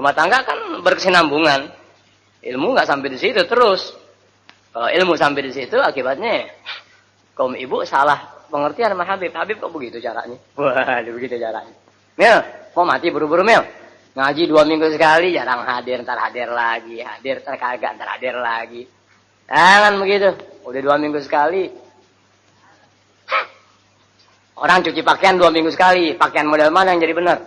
Rumah tangga kan berkesinambungan. Ilmu nggak sampai di situ terus. Kalau ilmu sampai di situ akibatnya kaum ibu salah pengertian sama Habib. Habib kok begitu caranya? Wah, begitu caranya. Mil, mau mati buru-buru Mil. Ngaji 2 minggu sekali, jarang hadir, ntar hadir lagi. Hadir, ntar kagak, ntar hadir lagi. Jangan begitu. Udah 2 minggu sekali. Orang cuci pakaian 2 minggu sekali. Pakaian model mana yang jadi benar?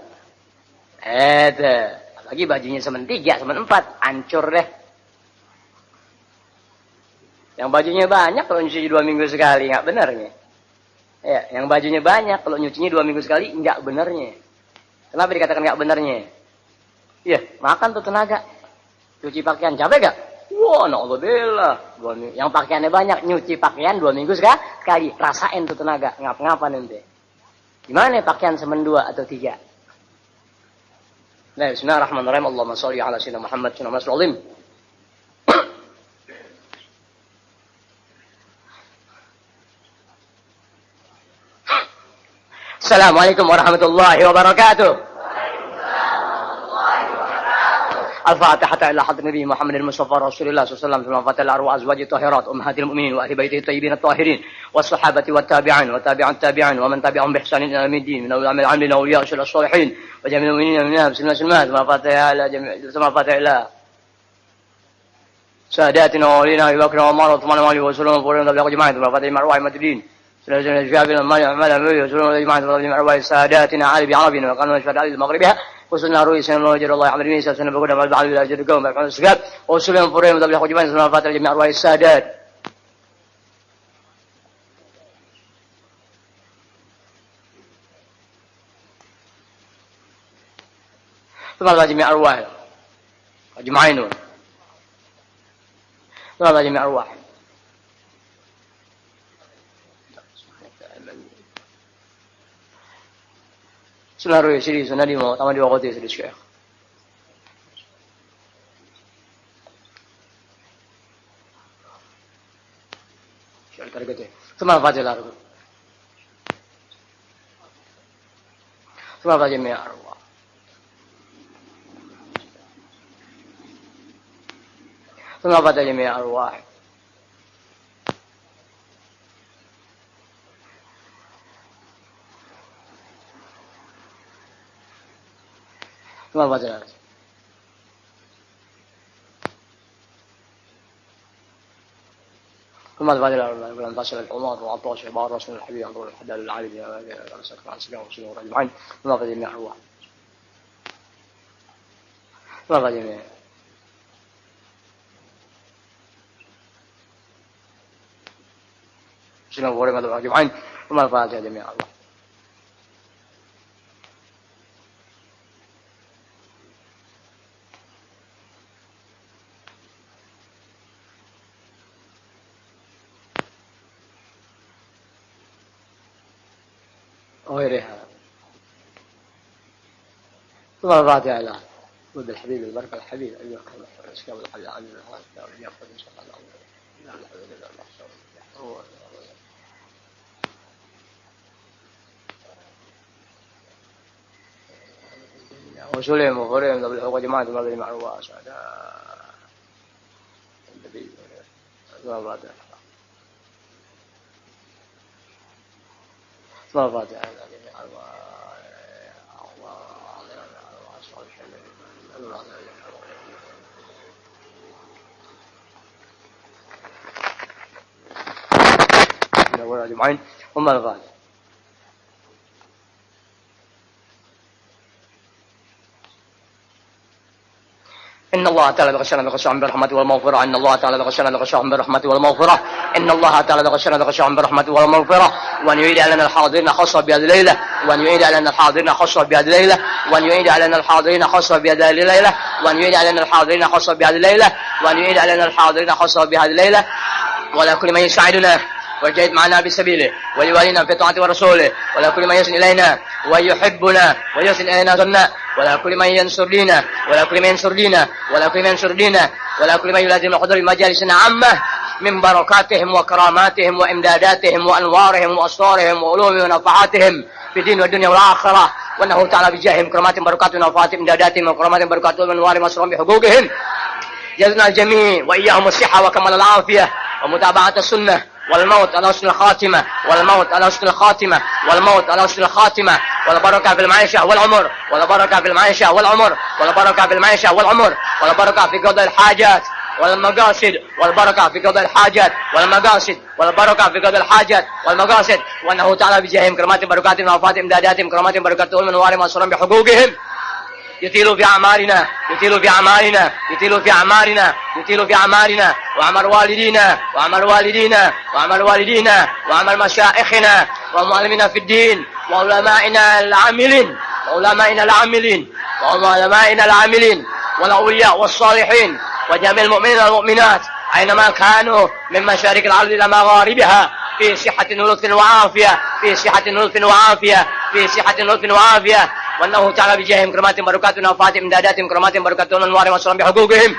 Apalagi bajunya semen 3, semen 4. Hancur deh. Yang bajunya banyak kalau nyuci 2 minggu sekali, nggak benernya. Ya, yang bajunya banyak kalau nyucinya 2 minggu sekali, nggak benernya. Kenapa dikatakan nggak benernya? Iya, makan tuh tenaga. Cuci pakaian, capek gak? Wah, na'udzubillah. Yang pakaiannya banyak, nyuci pakaian 2 minggu sekali. Rasain tuh tenaga, ngapa nanti. Gimana pakaian semen 2 atau 3? Nah, bismillahirrahmanirrahim. Allahumma sholli ala sayyidina Muhammad wa sallim. Assalamualaikum warahmatullahi wabarakatuh. الفاتحة إلى حضرة النبي محمد المصطفى رسول الله صلى الله عليه وسلم ثم الفاتحة إلى أرواح أزواجه الطاهرات أمهات المؤمنين وأهل بيته الطيبين الطاهرين والصحابة والتابعين وتابع التابعين ومن تبعهم بإحسان إلى يوم الدين من العاملين أولياء الصالحين وجميع المؤمنين منهم مسلمات ثم الفاتحة إلى ساداتنا وولينا أبي بكر وعمر وعثمان وعلي وسلم وفرهم تبلغ جماعة ثم الفاتحة لأرواح المدين ساداتنا علي بعربنا وقالوا نشهد علي المغربها وصلنا روي سنة الله جل الله عمر بن سنة بقولنا بعد بعد الى جد قوم بعد السقاب وسلم فريم ذبح وجبان سنة فاتر جميع ارواح السادات ثم الله جميع ارواح اجمعين ثم الله جميع ارواح سنة روي سيدي سنة دي ما تمام دي وقتي سيدي الشيخ شو الكرجته ثم الفاتحة لارغ ثم الفاتحة جميع أرواح ثم الفاتحة جميع أرواح ثم الفاتحة ثم الفاتحة ولم تصل الأمور وعطاش عبار رسول الحبيب عن طول الحدال العالي على سكر عن سكر وسلم أجمعين ثم الفاتحة جميع أرواح ثم الفاتحة جميع سلم وسلم أجمعين ثم الفاتحة جميع أرواح وغيرها ثم الفاتحة إلى ود الحبيب البركة الحبيب أيها الأشكال الحبيب عن يأخذ إن شاء الله وسلم وفرهم وجماعة المغرب مع الرواس هذا النبي ثم الفاتحة ثم الفاتحة أجمعين ثم الفاتحة إن الله تعالى بغشنا بغشهم برحمة والمغفرة إن الله تعالى بغشنا بغشهم برحمة والمغفرة إن الله تعالى بغشنا بغشهم برحمة والمغفرة وأن يعيد علينا الحاضرين خاصة بهذه الليلة وأن يعيد علينا الحاضرين خاصة بهذه الليلة وأن يعيد علينا الحاضرين خاصة بهذه الليلة وأن يعيد علينا الحاضرين خاصة بهذه الليلة وأن يعيد علينا الحاضرين خاصة بهذه الليلة ولا كل من يساعدنا ويجاهد معنا بسبيله ولوالينا في طاعة ورسوله ولا كل من يصل إلينا ويحبنا ويصل إلينا ظنا ولا كل من ينصر لنا ولا كل من ينصر لنا ولا كل من ينصر لنا ولا كل من يلازم حضور مجالسنا عامة من بركاتهم وكراماتهم وإمداداتهم وأنوارهم وأسرارهم وعلومهم ونفعاتهم في الدين والدنيا والآخرة وأنه تعالى بجاههم كرامات بركات ونفات إمداداتهم وكرامات بركات ومنوار مسرهم بحقوقهم جزنا الجميع وإياهم الصحة وكمال العافية ومتابعة السنة والموت على حسن الخاتمة والموت على حسن الخاتمة والموت على حسن الخاتمة والبركة في المعيشة والعمر والبركة في المعيشة والعمر والبركة في المعيشة والعمر والبركة في قضاء الحاجات والمقاصد والبركة في قضاء الحاجات والمقاصد والبركة في قضاء الحاجات والمقاصد وأنه تعالى بجاههم كرامات بركات وفات إمداداتهم كرامات بركات والمنوار مسرهم بحقوقهم يطيل في أعمارنا يطيل في أعمارنا يطيل في أعمارنا يطيل في أعمارنا وأعمار والدينا وأعمار والدينا وأعمار والدينا وأعمار مشايخنا ومعلمنا في الدين وعلمائنا العاملين وعلمائنا العاملين وعلمائنا العاملين والأولياء والصالحين وجميع المؤمنين والمؤمنات أينما كانوا من مشارق الأرض إلى مغاربها في صحة ولطف وعافية في صحة ولطف وعافية في صحة ولطف وعافية وأنه تعالى بجاههم كرامات بركات ونفات إمداداتهم كرامات بركات وأنوار وسلام بحقوقهم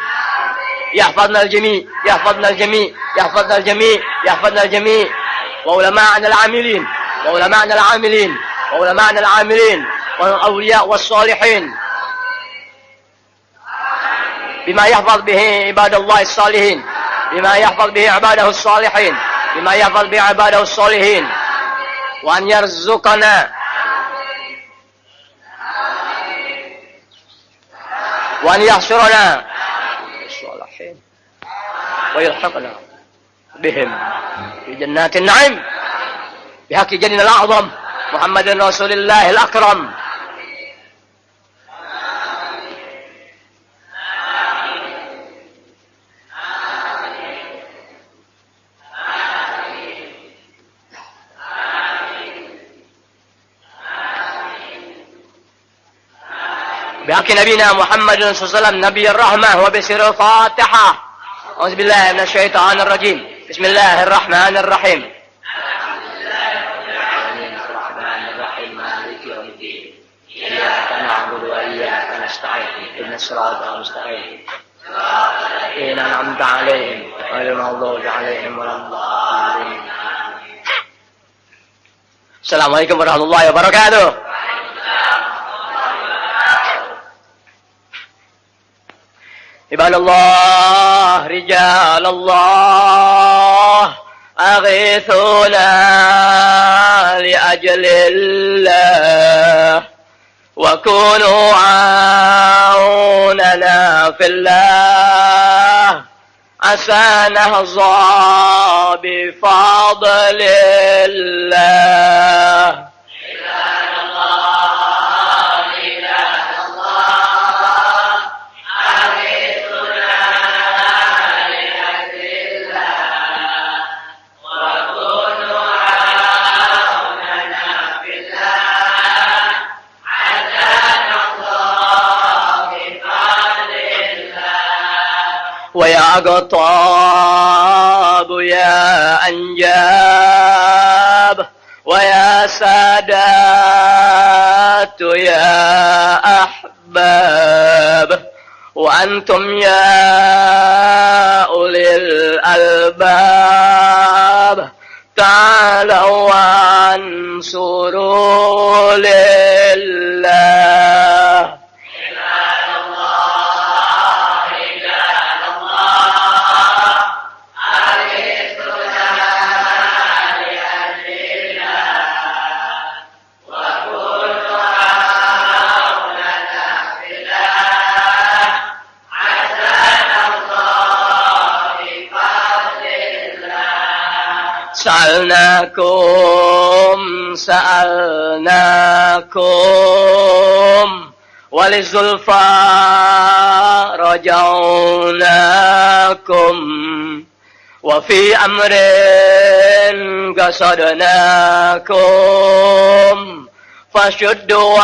يحفظنا الجميع يحفظنا الجميع يحفظنا الجميع يحفظنا الجميع وعلماءنا العاملين وعلماءنا العاملين وعلماءنا العاملين والأولياء والصالحين بما يحفظ به عباد الله الصالحين بما يحفظ به عباده الصالحين بما يحفظ به عباده الصالحين وأن يرزقنا وأن يحشرنا الصالحين ويلحقنا بهم في جنات النعيم بحق جدنا الأعظم محمد رسول الله الأكرم. بحق نبينا محمد صلى الله عليه وسلم نبي الرحمة وبسر الفاتحة. أعوذ بالله من الشيطان الرجيم. بسم الله الرحمن الرحيم. الرحمن الرحيم مالك يوم الدين إياك نعبد وإياك نستعين اهدنا الصراط المستقيم صراط الذين أنعمت عليهم غير المغضوب عليهم ولا الضالين. السلام عليكم ورحمة الله وبركاته. عباد الله رجال الله أغيثونا لأجل الله وكونوا عوننا في الله عسى نهضى بفضل الله. ويا أقطاب يا أنجاب ويا سادات يا أحباب وأنتم يا أولي الألباب تعالوا وانصروا لله. سألناكم وللزلفى رجوناكم وفي أمر قصدناكم فشدوا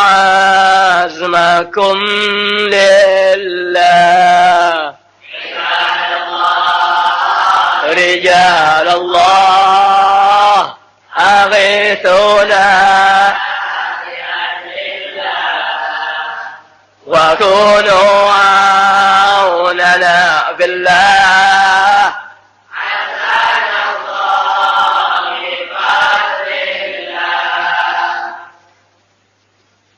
عزمكم لله. رجال الله أغيثونا وكونوا عوننا بالله عسانا الله بفضل الله.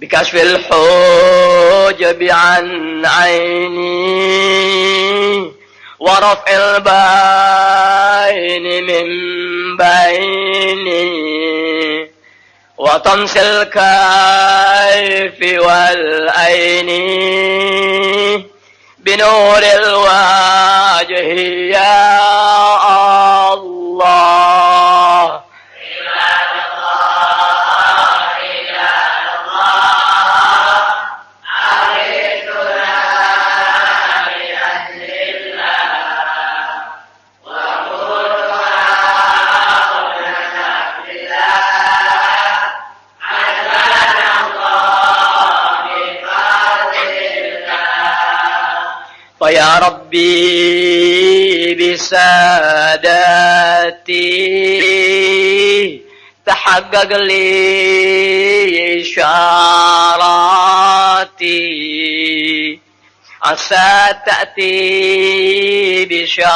بكشف الحجب عن عيني ورفع البين من بيني وطمس الكيف والعين بنور الوجه يا الله فيا ربي بسادتي تحقق لي إشاراتي عسى تأتي بشاراتي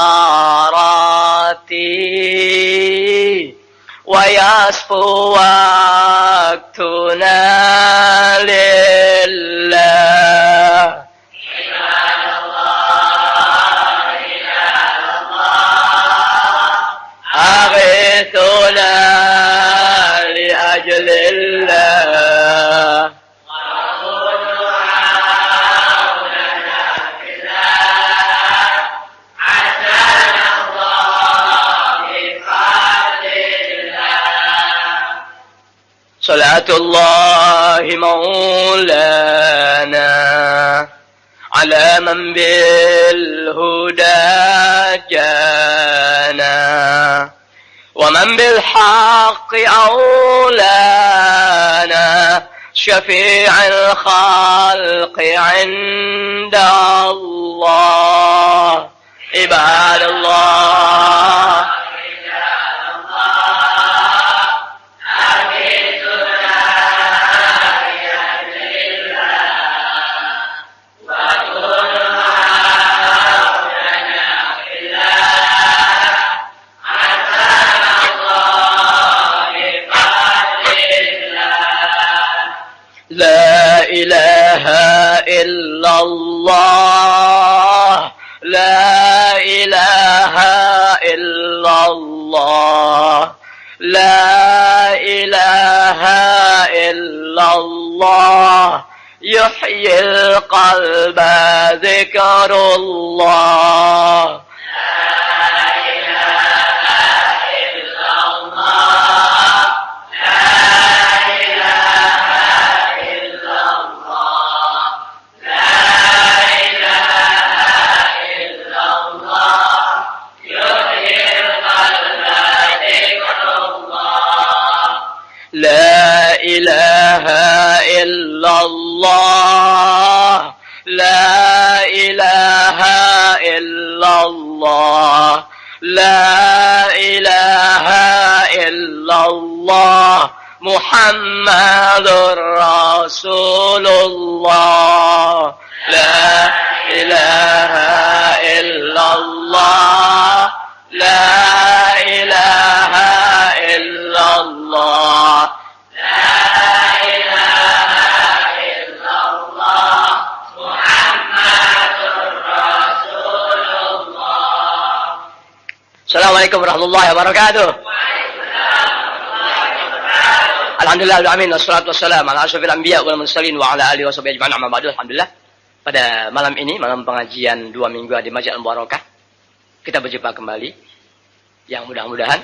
ويصفو وقتنا لله أغيثنا لأجل الله صلاة الله مولانا على من بالهدى جانا ومن بالحق أولانا شفيع الخلق عند الله عباد الله لا إله إلا الله لا إله إلا الله لا إله إلا الله يحيي القلب ذكر الله لا إله إلا الله لا إله إلا الله لا إله إلا الله محمد رسول الله لا إله إلا الله لا إله إلا الله Assalamualaikum warahmatullahi wabarakatuh. Alhamdulillah alamin wassalatu wassalamu ala asyrofil anbiya wal mursalin wa ala alihi washabihi ajma'in amma ba'du. Alhamdulillah. Pada malam ini, malam pengajian 2 minggu di Masjid Al-Mubarakah, kita berjumpa kembali. Yang mudah-mudahan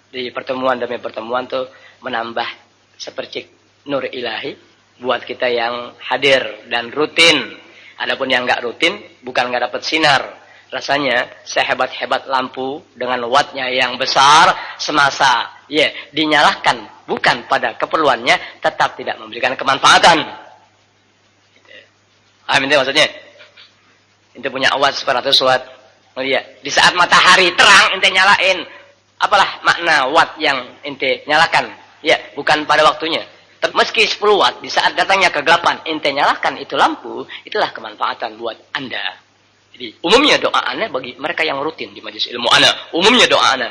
di pertemuan demi pertemuan tuh menambah sepercik nur ilahi buat kita yang hadir dan rutin. Adapun yang enggak rutin, bukan enggak dapat sinar. Rasanya sehebat-hebat lampu dengan wattnya yang besar semasa dinyalakan bukan pada keperluannya tetap tidak memberikan kemanfaatan. Amin maksudnya. Ente punya watt 100 watt. Oh iya, di saat matahari terang ente nyalain. Apalah makna watt yang ente nyalakan? Ya, bukan pada waktunya. Meski 10 watt di saat datangnya kegelapan ente nyalakan itu lampu, itulah kemanfaatan buat Anda. Jadi umumnya doa ana bagi mereka yang rutin di majelis ilmu ana, umumnya doa ana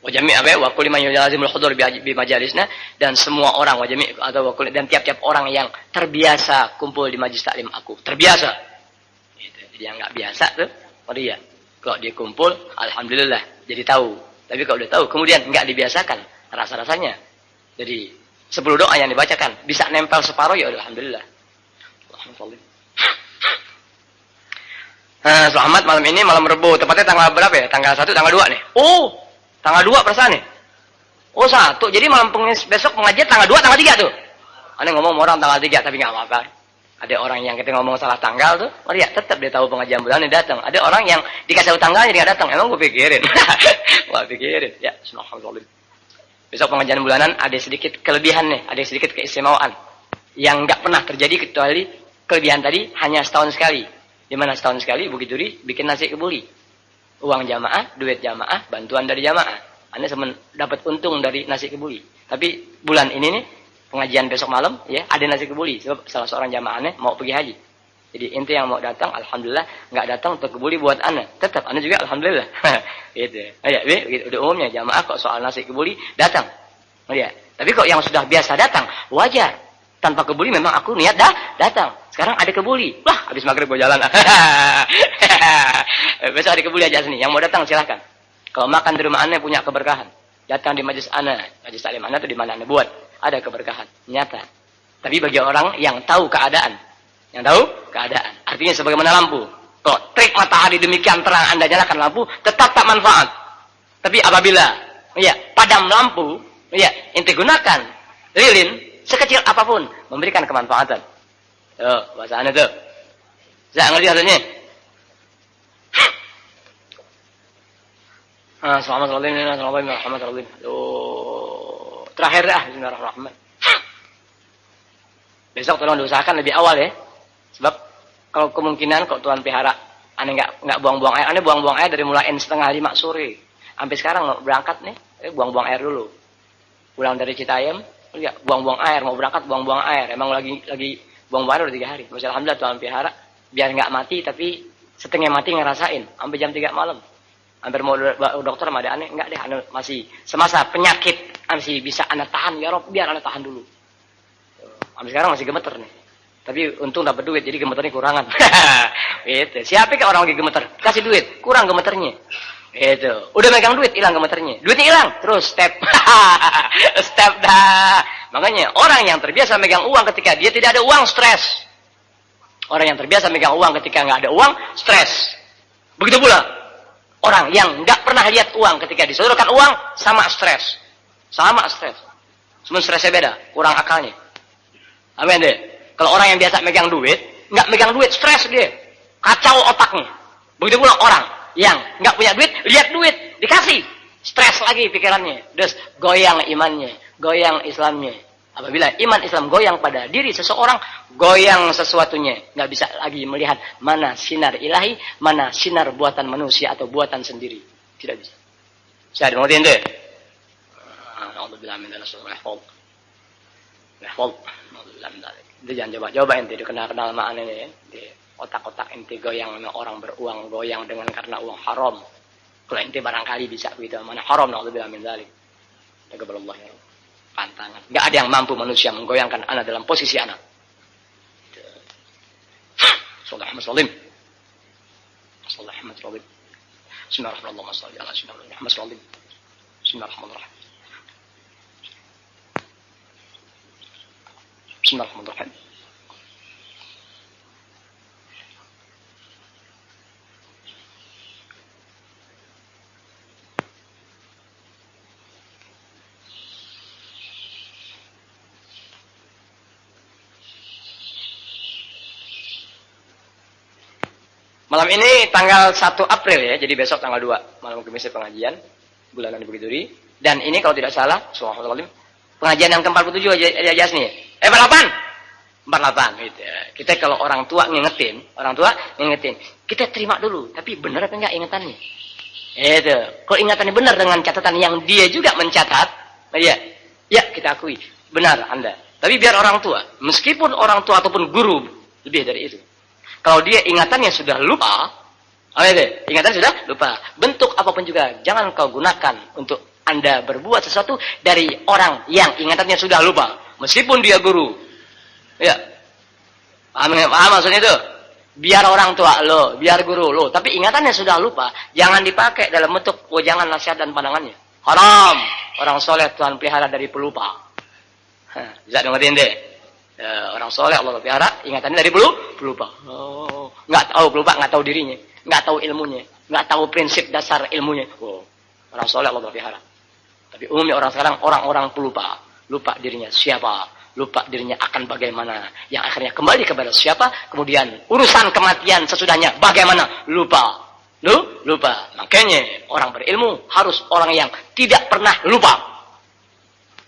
Wa jami' wa kulli man yulazimul hudur bi majalisna, dan semua orang wa jami' atau wa kulli, dan tiap-tiap orang yang terbiasa kumpul di majelis taklim aku. Terbiasa. Gitu. Jadi yang enggak biasa tuh, dia. Kalau dia kumpul, alhamdulillah jadi tahu. Tapi kalau udah tahu kemudian enggak dibiasakan, rasa-rasanya. Jadi 10 doa yang dibacakan bisa nempel separuh, ya alhamdulillah. Alhamdulillah. Selamat malam ini malam Rebo, tepatnya tanggal berapa ya? Tanggal 1, tanggal 2 nih. Oh, tanggal 2 perasaan nih. Oh, 1. Jadi malam besok pengajian tanggal 2, tanggal 3 tuh. Aneh ngomong orang tanggal 3 tapi enggak apa-apa. Ada orang yang kita ngomong salah tanggal tuh, ya tetap dia tahu pengajian bulan ini datang. Ada orang yang dikasih tahu tanggalnya dia enggak datang. Emang gue pikirin. Gua pikirin. Ya, subhanallah. Besok pengajian bulanan ada sedikit kelebihan nih, ada sedikit keistimewaan yang enggak pernah terjadi kecuali kelebihan tadi hanya setahun sekali. Di mana setahun sekali Bukit Duri bikin nasi kebuli. Uang jamaah, duit jamaah, bantuan dari jamaah. Anda dapat untung dari nasi kebuli. Tapi bulan ini nih, pengajian besok malam, ya ada nasi kebuli. Sebab salah seorang jamaahnya mau pergi haji. Jadi inti yang mau datang, alhamdulillah, nggak datang untuk kebuli buat Anda. Tetap Anda juga alhamdulillah. Gitu. Ya, udah umumnya jamaah kok soal nasi kebuli datang. Ya. Tapi kok yang sudah biasa datang, wajar. Tanpa kebuli memang aku niat datang. Sekarang ada kebuli. Wah, habis maghrib gue jalan. Besok ada kebuli aja sini. Yang mau datang silahkan. Kalau makan di rumah Anda punya keberkahan. Datang di majelis Anda. Majelis taklim Anda itu di mana Anda buat. Ada keberkahan. Nyata. Tapi bagi orang yang tahu keadaan. Yang tahu keadaan. Artinya sebagaimana lampu. Kalau trik matahari demikian terang Anda nyalakan lampu, tetap tak manfaat. Tapi apabila padam lampu, ente gunakan lilin sekecil apapun memberikan kemanfaatan. Tuh, bahasa Anda tuh. Saya ngerti artinya. Assalamualaikum warahmatullahi wabarakatuh. Terakhir dah, bismillahirrahmanirrahim. Besok tolong diusahakan lebih awal ya. Sebab kalau kemungkinan kok Tuhan pelihara aneh enggak buang-buang air. Aneh buang-buang air dari mulai 4:30 sore. Sampai sekarang mau berangkat nih, buang-buang air dulu. Pulang dari Citayam, buang-buang air, mau berangkat buang-buang air. Emang lagi buang-buang air udah 3 hari. Masya alhamdulillah Tuhan pelihara biar enggak mati tapi setengah mati ngerasain sampai jam 3 malam. Hampir mau dokter sama ada aneh, enggak deh, aneh masih semasa penyakit masih bisa anak tahan, ya Rob, biar anak tahan dulu. Sampai sekarang masih gemeter nih. Tapi untung dapat duit, jadi gemeternya kurangan. Gitu. Siapa ke orang lagi gemeter? Kasih duit, kurang gemeternya. Gitu. Udah megang duit, hilang gemeternya. Duitnya hilang, terus step. Step dah. Makanya orang yang terbiasa megang uang ketika dia tidak ada uang, stres. Orang yang terbiasa megang uang ketika nggak ada uang, stres. Begitu pula orang yang nggak pernah lihat uang ketika disodorkan uang, sama stres. Sama stres. Cuma stresnya beda, kurang akalnya. Amin deh. Kalau orang yang biasa megang duit, nggak megang duit, stres dia. Kacau otaknya. Begitu pula orang yang nggak punya duit, lihat duit, dikasih. Stres lagi pikirannya. Terus goyang imannya, goyang Islamnya. Apabila iman Islam goyang pada diri seseorang, goyang sesuatunya. Nggak bisa lagi melihat mana sinar ilahi, mana sinar buatan manusia atau buatan sendiri. Tidak bisa. Saya ada mengerti ente? Alhamdulillah min Itu jangan coba ente dikenal-kenal sama aneh ya. Di otak-otak ente goyang sama orang beruang, goyang dengan karena uang haram. Kalau ente barangkali bisa begitu, mana haram naudzubillah min dzalik. Taqabbalallah ya Rabb. Pantangan. Enggak ada yang mampu manusia menggoyangkan anak dalam posisi anak. Bismillahirrahmanirrahim. Bismillahirrahmanirrahim. Bismillahirrahmanirrahim. Bismillahirrahmanirrahim. Bismillahirrahmanirrahim. Malam ini tanggal 1 April ya, jadi besok tanggal 2 malam Kamis pengajian bulanan di Bukit Duri. Dan ini kalau tidak salah, subhanallah, pengajian yang ke-47 aja nih. 48 gitu ya. Kita kalau orang tua ngingetin, kita terima dulu, tapi benar apa enggak ingatannya? Itu. Kalau ingatannya benar dengan catatan yang dia juga mencatat, ya kita akui, benar Anda. Tapi biar orang tua, meskipun orang tua ataupun guru lebih dari itu. Kalau dia ingatannya sudah lupa, ingatan sudah lupa. Bentuk apapun juga, jangan kau gunakan untuk Anda berbuat sesuatu dari orang yang ingatannya sudah lupa, meskipun dia guru. Ya. Paham maksudnya itu? Biar orang tua lo, biar guru lo, tapi ingatannya sudah lupa, jangan dipakai dalam bentuk wejangan, nasihat dan pandangannya. Haram. Orang soleh Tuhan pelihara dari pelupa. Bisa dengerin deh. Orang soleh Allah pelihara ingatannya dari pelupa. Oh, nggak tahu pelupa, nggak tahu dirinya, nggak tahu ilmunya, nggak tahu prinsip dasar ilmunya. Oh, orang soleh Allah pelihara. Tapi umumnya orang sekarang orang-orang pelupa, lupa dirinya siapa, lupa dirinya akan bagaimana, yang akhirnya kembali kepada siapa, kemudian urusan kematian sesudahnya bagaimana, lupa. Lupa. Makanya orang berilmu harus orang yang tidak pernah lupa.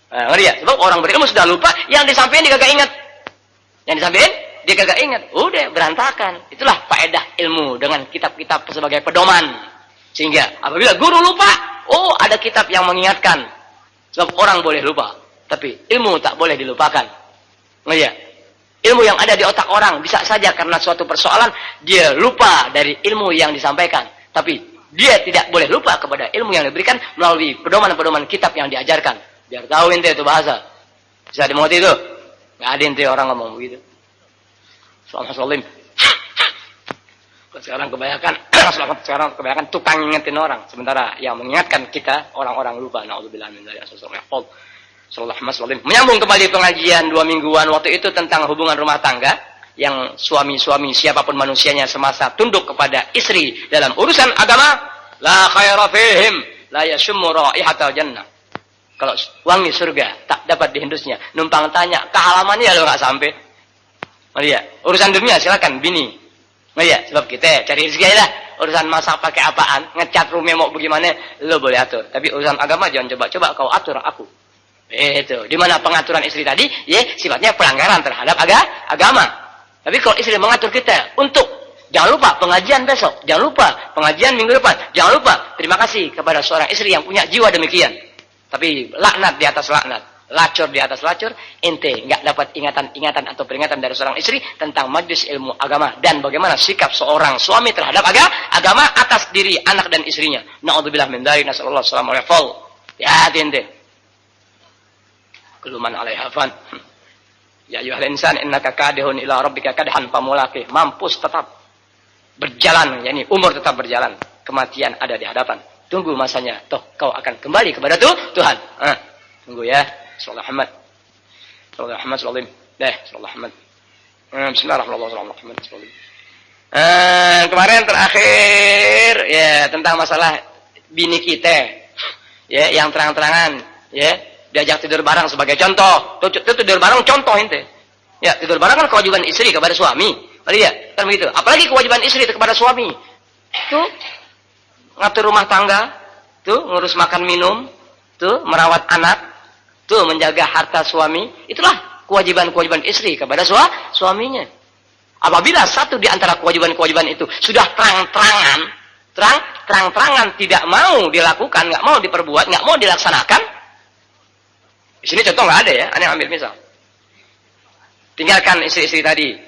Ngerti ya? Sebab orang berilmu sudah lupa, yang disampaikan dia kagak ingat. Yang disampaikan dia kagak ingat. Udah berantakan. Itulah faedah ilmu dengan kitab-kitab sebagai pedoman. Sehingga apabila guru lupa, oh ada kitab yang mengingatkan. Sebab orang boleh lupa, tapi ilmu tak boleh dilupakan. Ngerti ya? Ilmu yang ada di otak orang bisa saja karena suatu persoalan dia lupa dari ilmu yang disampaikan. Tapi dia tidak boleh lupa kepada ilmu yang diberikan melalui pedoman-pedoman kitab yang diajarkan. Biar tahu ente itu bahasa. Bisa dimengerti itu? Nggak ada ente orang ngomong begitu. Soalim. Sekarang kebanyakan tukang ngingetin orang. Sementara yang mengingatkan kita orang-orang lupa. Na'udzubillah min dzalik. Menyambung kembali pengajian 2 mingguan waktu itu tentang hubungan rumah tangga yang suami-suami siapapun manusianya semasa tunduk kepada istri dalam urusan agama, la khaira fihim la yashummu raihatal jannah. Kalau wangi surga tak dapat dihembusnya, numpang tanya ke halamannya lo nggak sampai. Maria, urusan dunia silakan bini. Maria, sebab kita cari rezeki lah. Urusan masak pakai apaan, ngecat rumah mau bagaimana, lo boleh atur. Tapi urusan agama jangan coba-coba kau atur aku. Itu, di mana pengaturan istri tadi, ya sifatnya pelanggaran terhadap agama. Tapi kalau istri mengatur kita untuk jangan lupa pengajian besok, jangan lupa pengajian minggu depan, jangan lupa terima kasih kepada seorang istri yang punya jiwa demikian. Tapi laknat di atas laknat, lacur di atas lacur, ente nggak dapat ingatan atau peringatan dari seorang istri tentang majlis ilmu agama dan bagaimana sikap seorang suami terhadap agama atas diri anak dan istrinya. Na'udzubillah min dzalik, nasallallahu alaihi wasallam. Ya ente. Kuluman alaiha fan. Ya ayyuhal insan innaka kadihun ila rabbika kadhan famulaqih. Mampus tetap berjalan, yakni umur tetap berjalan. Kematian ada di hadapan. Tunggu masanya, toh kau akan kembali kepada Tuhan. Tunggu ya. Sallallahu Muhammad. Sallallahu Muhammad sallallahu sallallahu Muhammad. Bismillahirrahmanirrahim. Kemarin terakhir ya tentang masalah bini kita. Ya, yang terang-terangan ya diajak tidur bareng sebagai contoh. Itu tidur bareng contoh ente. Ya, tidur bareng kan kewajiban istri kepada suami. Berarti ya, kan begitu. Apalagi kewajiban istri kepada suami. Tuh ngatur rumah tangga, tuh ngurus makan minum, tuh merawat anak, tuh menjaga harta suami. Itulah kewajiban-kewajiban istri kepada suaminya. Apabila satu di antara kewajiban-kewajiban itu sudah terang-terangan tidak mau dilakukan, nggak mau diperbuat, nggak mau dilaksanakan, di sini contoh nggak ada ya, aneh ambil misal. Tinggalkan istri-istri tadi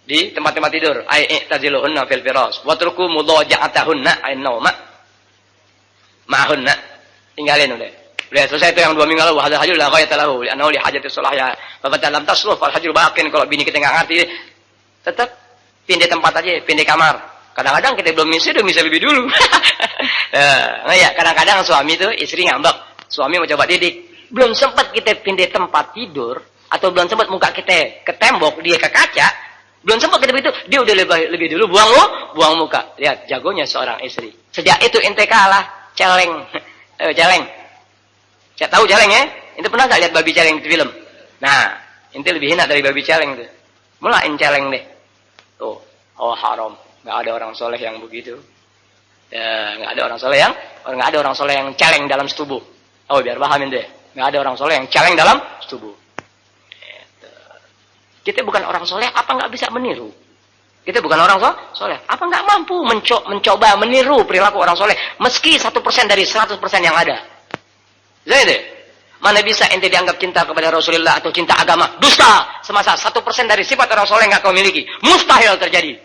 di tempat-tempat tidur. Taziluhunna fil firas. Watruku mudaja'atahunna ain-nauma ma'ahunna. Tinggalin udah. Udah selesai itu yang 2 minggu lalu. Hadal hajru la ghayata lahu li'annahu li hajati salahya. Fa lam tasluh fal hajru baqin. Kalau bini kita nggak ngerti, tetap pindah tempat aja, pindah kamar. Kadang-kadang kita belum misi, udah misi lebih dulu. Ya, kadang-kadang suami itu istri ngambek. Suami mau coba didik. Belum sempat kita pindah tempat tidur atau belum sempat muka kita ke tembok, dia ke kaca, belum sempat kita begitu, dia udah lebih dulu buang muka. Lihat jagonya seorang istri. Sejak itu ente kalah, celeng. Celeng. Saya tahu celeng ya. Ente pernah nggak lihat babi celeng di film? Nah, ente lebih hina dari babi celeng tuh. Mulain celeng deh. Tuh, oh haram. Nggak ada orang soleh yang begitu. Ya, nggak ada orang soleh yang celeng dalam setubuh. Oh, biar pahamin deh. Nggak ada orang soleh yang celeng dalam tubuh. Kita bukan orang soleh, apa nggak bisa meniru? Kita bukan orang soleh, apa nggak mampu mencoba meniru perilaku orang soleh, meski 1% dari 100% yang ada. Jadi deh, mana bisa ente dianggap cinta kepada Rasulullah atau cinta agama? Dusta! Semasa 1% dari sifat orang soleh nggak kau miliki, mustahil terjadi.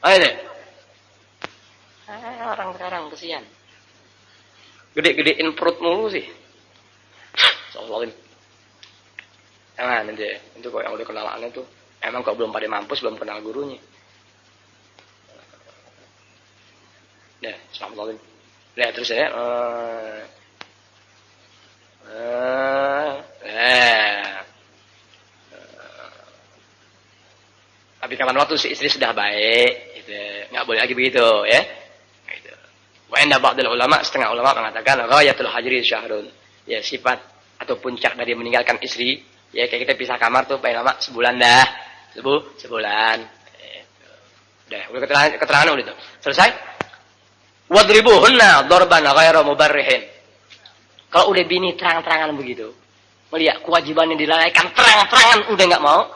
Ayo deh. Orang sekarang kesian. Gede-gedein perut mulu sih. Soalnya jangan nanti itu kok yang udah kenalannya tuh emang kok belum pada mampus belum kenal gurunya. Ya, Assalamualaikum. Lihat terus ya. Tapi kapan waktu si istri sudah baik, gitu. Nggak boleh lagi begitu, ya. Gitu. Wa inna ba'dul ulama, setengah ulama mengatakan ghayatul hajri syahrun. Ya, sifat atau puncak dari meninggalkan istri, ya kayak kita pisah kamar tuh paling lama sebulan dah. Sebulan. Udah keterangan udah tuh. Selesai? Wadribuhunna darban ghairu mubarrihin. Kalau udah bini terang-terangan begitu, melihat kewajibannya dilalaikan terang-terangan udah nggak mau,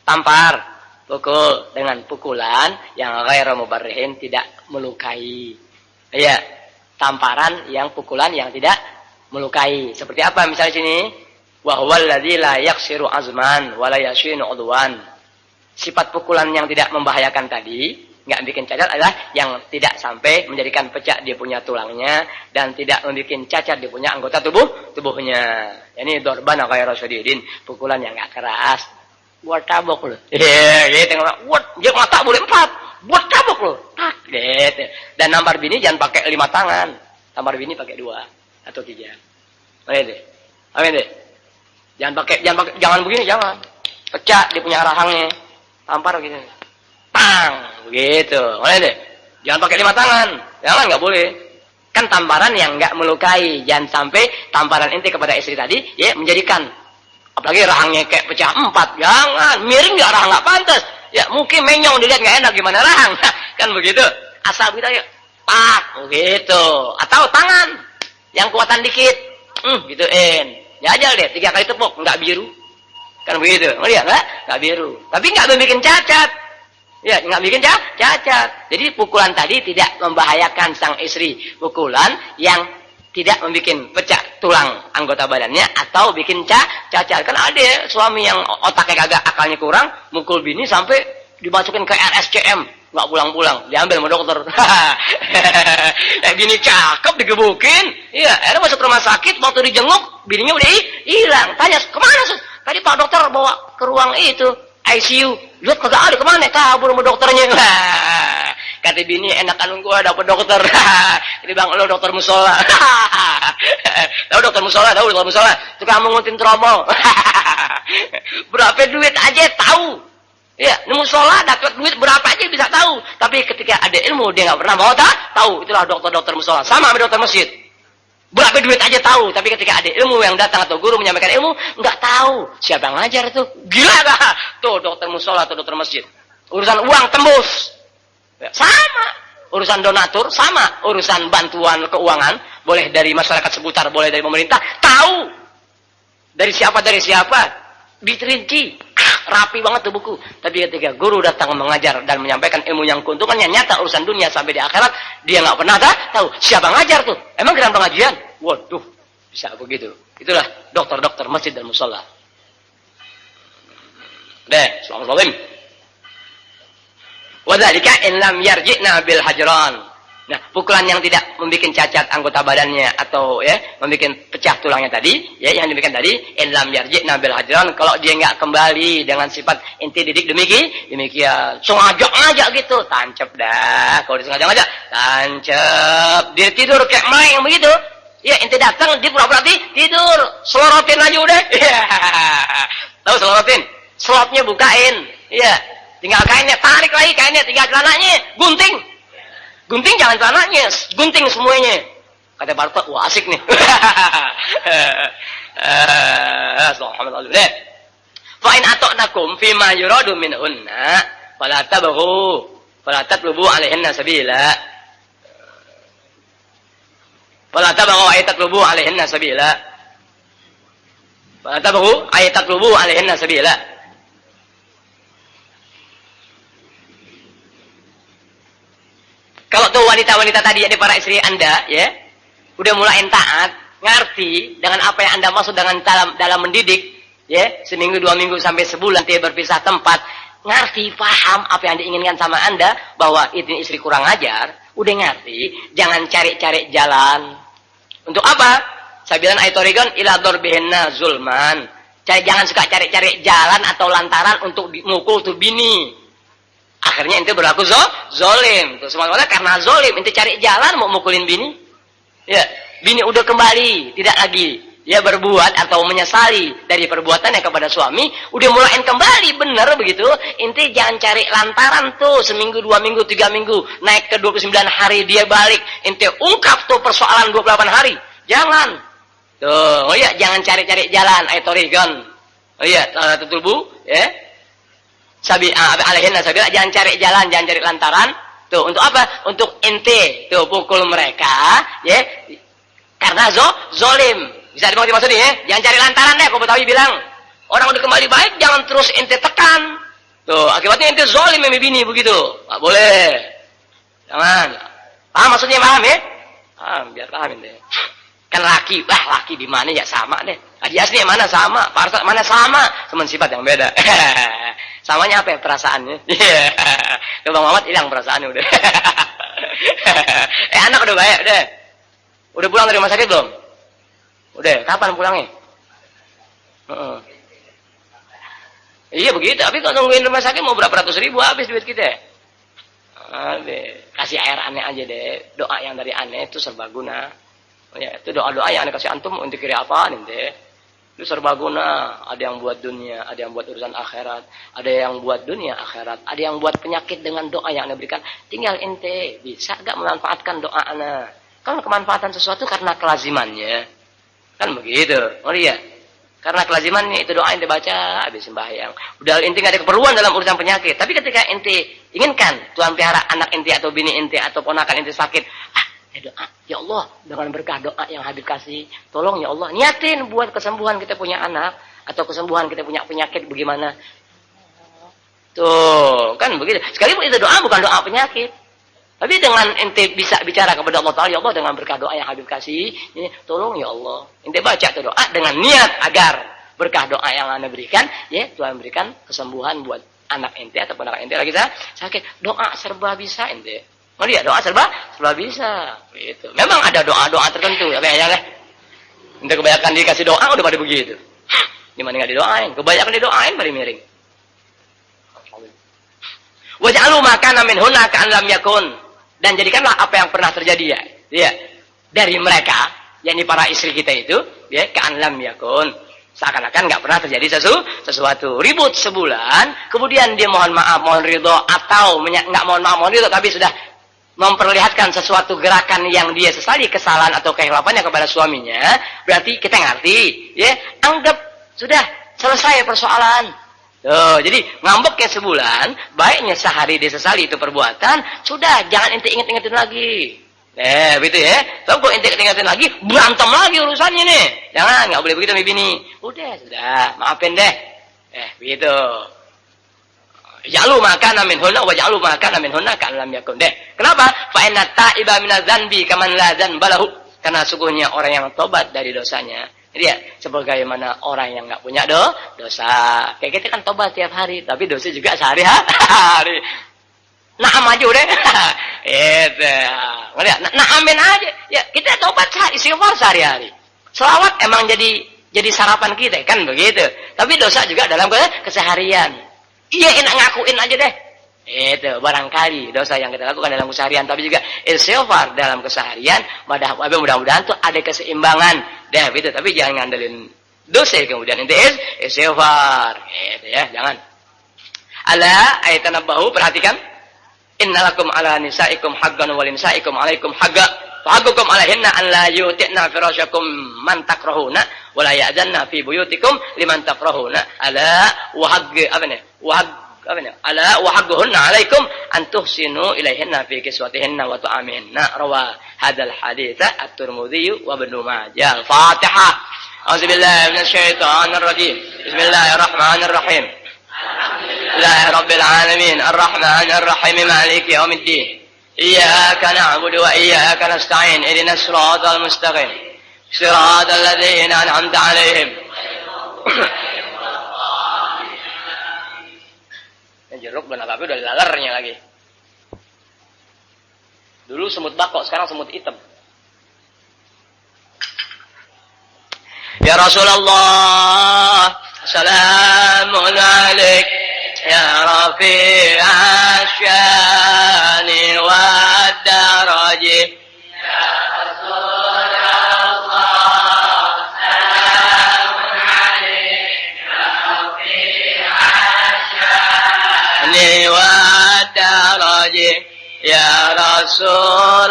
tampar, pukul dengan pukulan yang ghairu mubarrihin, tidak melukai. Iya, tamparan yang pukulan yang tidak melukai. Seperti apa misalnya sini? Wa huwal ladzi la yaksiru azman wa la yashinu udwan. Sifat pukulan yang tidak membahayakan tadi, nggak bikin cacat adalah yang tidak sampai menjadikan pecah dia punya tulangnya dan tidak membuat cacat dia punya anggota tubuhnya. Ini dorban ghairu syadidin, pukulan yang nggak keras. Buat tabok loh. Gitu. Buat dia mata boleh 4. Buat tabok loh. Tak gitu. Dan nampar bini jangan pakai 5 tangan. Tampar bini pakai 2 atau 3. Amin deh. Jangan begini, jangan. Pecah dia punya rahangnya. Tampar gitu. Pang, begitu. Boleh deh. Jangan pakai 5 tangan. Jangan, nggak boleh. Kan tamparan yang nggak melukai. Jangan sampai tamparan inti kepada istri tadi ya menjadikan apalagi rahangnya kayak pecah 4. Jangan, miring nggak rahang nggak pantas. Ya mungkin menyong dilihat nggak enak gimana rahang. Kan begitu. Asal kita ya pak, begitu. Atau tangan yang kuatan dikit. Gituin. Jajal deh 3 kali tepuk nggak biru. Kan begitu. Ngelihat nggak biru. Tapi nggak bikin cacat. Ya, nggak bikin cacat. Jadi pukulan tadi tidak membahayakan sang istri. Pukulan yang tidak membuat pecah tulang anggota badannya atau bikin cacat. Kan ada ya, suami yang otaknya kagak akalnya kurang, mukul bini sampai dimasukin ke RSCM, nggak pulang-pulang, diambil sama dokter. Bini cakep digebukin, iya, akhirnya masuk rumah sakit, waktu dijenguk, bininya udah hilang. Tanya, kemana sus? Tadi Pak Dokter bawa ke ruang itu, ICU. Lihat kagak ada, kemana? Kabur sama dokternya. Kata bini, enakan gua dapet dokter. Ini bang, lo dokter musola. Tahu dokter musola? Tahu dokter musola? Tukang menguntin tromol. Berapa duit aja tahu. Ya, ini musola dapat duit berapa aja bisa tahu. Tapi ketika ada ilmu dia nggak pernah mau tahu. Itulah dokter-dokter musola. Sama sama dokter masjid. Berapa duit aja tahu. Tapi ketika ada ilmu yang datang atau guru menyampaikan ilmu nggak tahu. Siapa yang ngajar itu? Gila dah. Tuh dokter musola atau dokter masjid. Urusan uang tembus. Sama urusan donatur, sama urusan bantuan keuangan, boleh dari masyarakat seputar, boleh dari pemerintah, tahu dari siapa diterinci, rapi banget tuh buku. Tapi ketika guru datang mengajar dan menyampaikan ilmu yang keuntungannya nyata urusan dunia sampai di akhirat, dia nggak pernah tahu siapa ngajar tuh. Emang dalam pengajian? Waduh, bisa begitu. Itulah dokter-dokter masjid dan musola. Assalamualaikum. Wadzalika in lam yarji'na bil hajran. Nah, pukulan yang tidak membuat cacat anggota badannya atau ya membuat pecah tulangnya tadi, ya yang demikian tadi, in lam yarji'na bil hajran, kalau dia enggak kembali dengan sifat inti didik demikian, sengaja gitu, tancep dah. Kalau disengaja tancep. Dia tidur kayak main begitu. Ya, inti datang dia pura-pura tidur, selorotin aja udah. Tahu selorotin? Slotnya bukain. Iya. Tinggal kainnya, tarik lagi kainnya, tinggal celananya, gunting. Gunting jangan celananya, gunting semuanya. Kata Bartok, wah asik nih. Alhamdulillah. Fa in ata'nakum fima yuradu minhunna fala tatlubu alaihinna sabila. Fala tabaghu ay tatlubu alaihinna sabila. Fala tabaghu ay tatlubu alaihinna sabila. Kalau tuh wanita-wanita tadi yang para istri Anda, ya, udah mulai taat, ngerti dengan apa yang Anda maksud dengan dalam mendidik, ya, seminggu, 2 minggu sampai sebulan dia berpisah tempat, ngerti, paham apa yang diinginkan sama Anda, bahwa itu istri kurang ajar, udah ngerti, jangan cari-cari jalan Untuk apa? Sabilan aitorigon ila dorbihinna zulman. Jangan suka cari-cari jalan atau lantaran untuk mukul tuh bini. Akhirnya ente berlaku zolim. Tuh semuanya karena zolim ente cari jalan mau mukulin bini. Ya, bini udah kembali, tidak lagi dia berbuat atau menyesali dari perbuatannya kepada suami, udah mulain kembali, bener begitu. Inti jangan cari lantaran tuh seminggu, 2 minggu, 3 minggu, naik ke 29 hari dia balik. Inti ungkap tuh persoalan 28 hari. Jangan. Tuh, oh iya, jangan cari-cari jalan, aitorigon. Oh iya, tutubu, ya. Alaihinna sabila, jangan cari jalan, jangan cari lantaran. Tuh, untuk apa? Untuk inti, tuh pukul mereka, ya. Karena zolim. Bisa dimengerti maksudnya ya? Jangan cari lantaran deh, Betawi bilang. Orang udah kembali baik, jangan terus ente tekan. Tuh, akibatnya ente zolim sama bini begitu. Nggak boleh. Jangan. Paham maksudnya, paham ya? Paham, biar paham deh. Kan laki di mana ya sama deh. Adi asli yang mana sama, parsa mana sama, cuman sifat yang beda. Samanya apa ya? Perasaannya. Iya. Bang Muhammad hilang perasaannya udah. Anak udah baik deh. Udah pulang dari rumah sakit belum? Udah, kapan pulangnya? Iya begitu, tapi kalau nungguin rumah sakit mau berapa ratus ribu habis duit kita. Kasih air aneh aja deh. Doa yang dari aneh itu serbaguna. Oh ya, itu doa-doa yang aneh kasih antum untuk kira apaan ente? Itu serbaguna. Ada yang buat dunia, ada yang buat urusan akhirat, ada yang buat dunia akhirat, ada yang buat penyakit dengan doa yang aneh berikan. Tinggal ente bisa gak memanfaatkan doa aneh? Kan kemanfaatan sesuatu karena kelazimannya. Kan begitu. Oh iya. Karena kelazimannya itu doa yang dibaca habis sembahyang. Udah inti enggak ada keperluan dalam urusan penyakit. Tapi ketika inti inginkan Tuhan pelihara anak inti atau bini inti atau ponakan inti sakit, ya doa, ya Allah, dengan berkah doa yang Habib kasih, tolong ya Allah, niatin buat kesembuhan kita punya anak atau kesembuhan kita punya penyakit bagaimana. Tuh, kan begitu. Sekalipun itu doa bukan doa penyakit. Tapi dengan ente bisa bicara kepada Allah Ta'ala, ya Allah dengan berkah doa yang Habib kasih, ini tolong ya Allah. Ente baca itu doa dengan niat agar berkah doa yang Anda berikan, ya Tuhan berikan kesembuhan buat anak ente atau anak ente lagi sakit. Doa serba bisa ente. Oh dia doa serba bisa. Gitu. Memang ada doa-doa tertentu, ya kayaknya. Ente kebanyakan dikasih doa udah pada begitu. Gimana nggak didoain? Kebanyakan didoain pada miring. Waj'alu makana min huna ka'an lam yakun. Dan jadikanlah apa yang pernah terjadi ya dari mereka, yakni para istri kita itu, ya ka'an lam yakun, seakan-akan nggak pernah terjadi sesuatu. Ribut sebulan, kemudian dia mohon maaf, mohon ridho, atau nggak mohon maaf, mohon ridho, tapi sudah memperlihatkan sesuatu gerakan yang dia sesali kesalahan atau kehilafannya kepada suaminya, berarti kita ngerti, ya anggap sudah selesai persoalan. Tuh, jadi ngambeknya sebulan, baiknya sehari dia sesali itu perbuatan, sudah jangan ente inget-ingetin lagi. Begitu ya. Tapi kalau ente ingetin lagi, berantem lagi urusannya nih. Jangan, nggak boleh begitu sama bini. Sudah, maafin deh. Begitu. Ja'alu makana min hunna wa ja'alu makana min hunna ka'an lam yakun. Kenapa? Fa inna ta'iba minadz dzanbi kaman la dzanba lahu. Karena sungguhnya orang yang tobat dari dosanya, dia sebagaimana orang yang nggak punya dosa. Kayak kita kan tobat tiap hari, tapi dosa juga sehari-hari. Naam aja udah. Naamin aja. Ya, kita tobat istighfar sehari-hari. Selawat emang jadi sarapan kita, kan begitu. Tapi dosa juga dalam keseharian. Iya, enak ngakuin aja deh. Itu barangkali dosa yang kita lakukan dalam keseharian, tapi juga istighfar dalam keseharian. Mudah-mudahan tuh ada keseimbangan. Gitu. Tapi jangan ngandelin dosa kemudian inti istighfar. Gitu ya, jangan. Ala ayatanabahu, perhatikan. Innalakum ala nisaikum haqqan wa linisaikum alaikum haqqa. Fahaqqukum alaihinna an la yu'ti'na firasyakum man takrahuna wa la ya'zanna fi buyutikum liman takrahuna. Ala wa haqq ala wa haqquhunna alaikum an tuhsinu ilaihinna fi kiswatihinna wa tu'amihinna. Rawa hadzal haditsa at-Tirmidzi wa Ibnu Majah. Al-Fatihah. A'udzubillahi minasyaitonir rajim. Bismillahirrahmanirrahim. Alhamdulillahirabbil alamin arrahmanir rahim maliki yaumiddin. Iyyaka na'budu wa iyyaka nasta'in. Ihdinas siratal mustaqim. Siratal ladzina an'amta 'alaihim. Jeruk benar tapi udah lalernya lagi. Dulu semut bakok, sekarang semut hitam. Ya Rasulullah, salamun alaik ya rafi'ash syani wad daraji. Ya Rasulullah, salamun alaik ya rafi'ash syani wad daraji. Ya Rasulullah,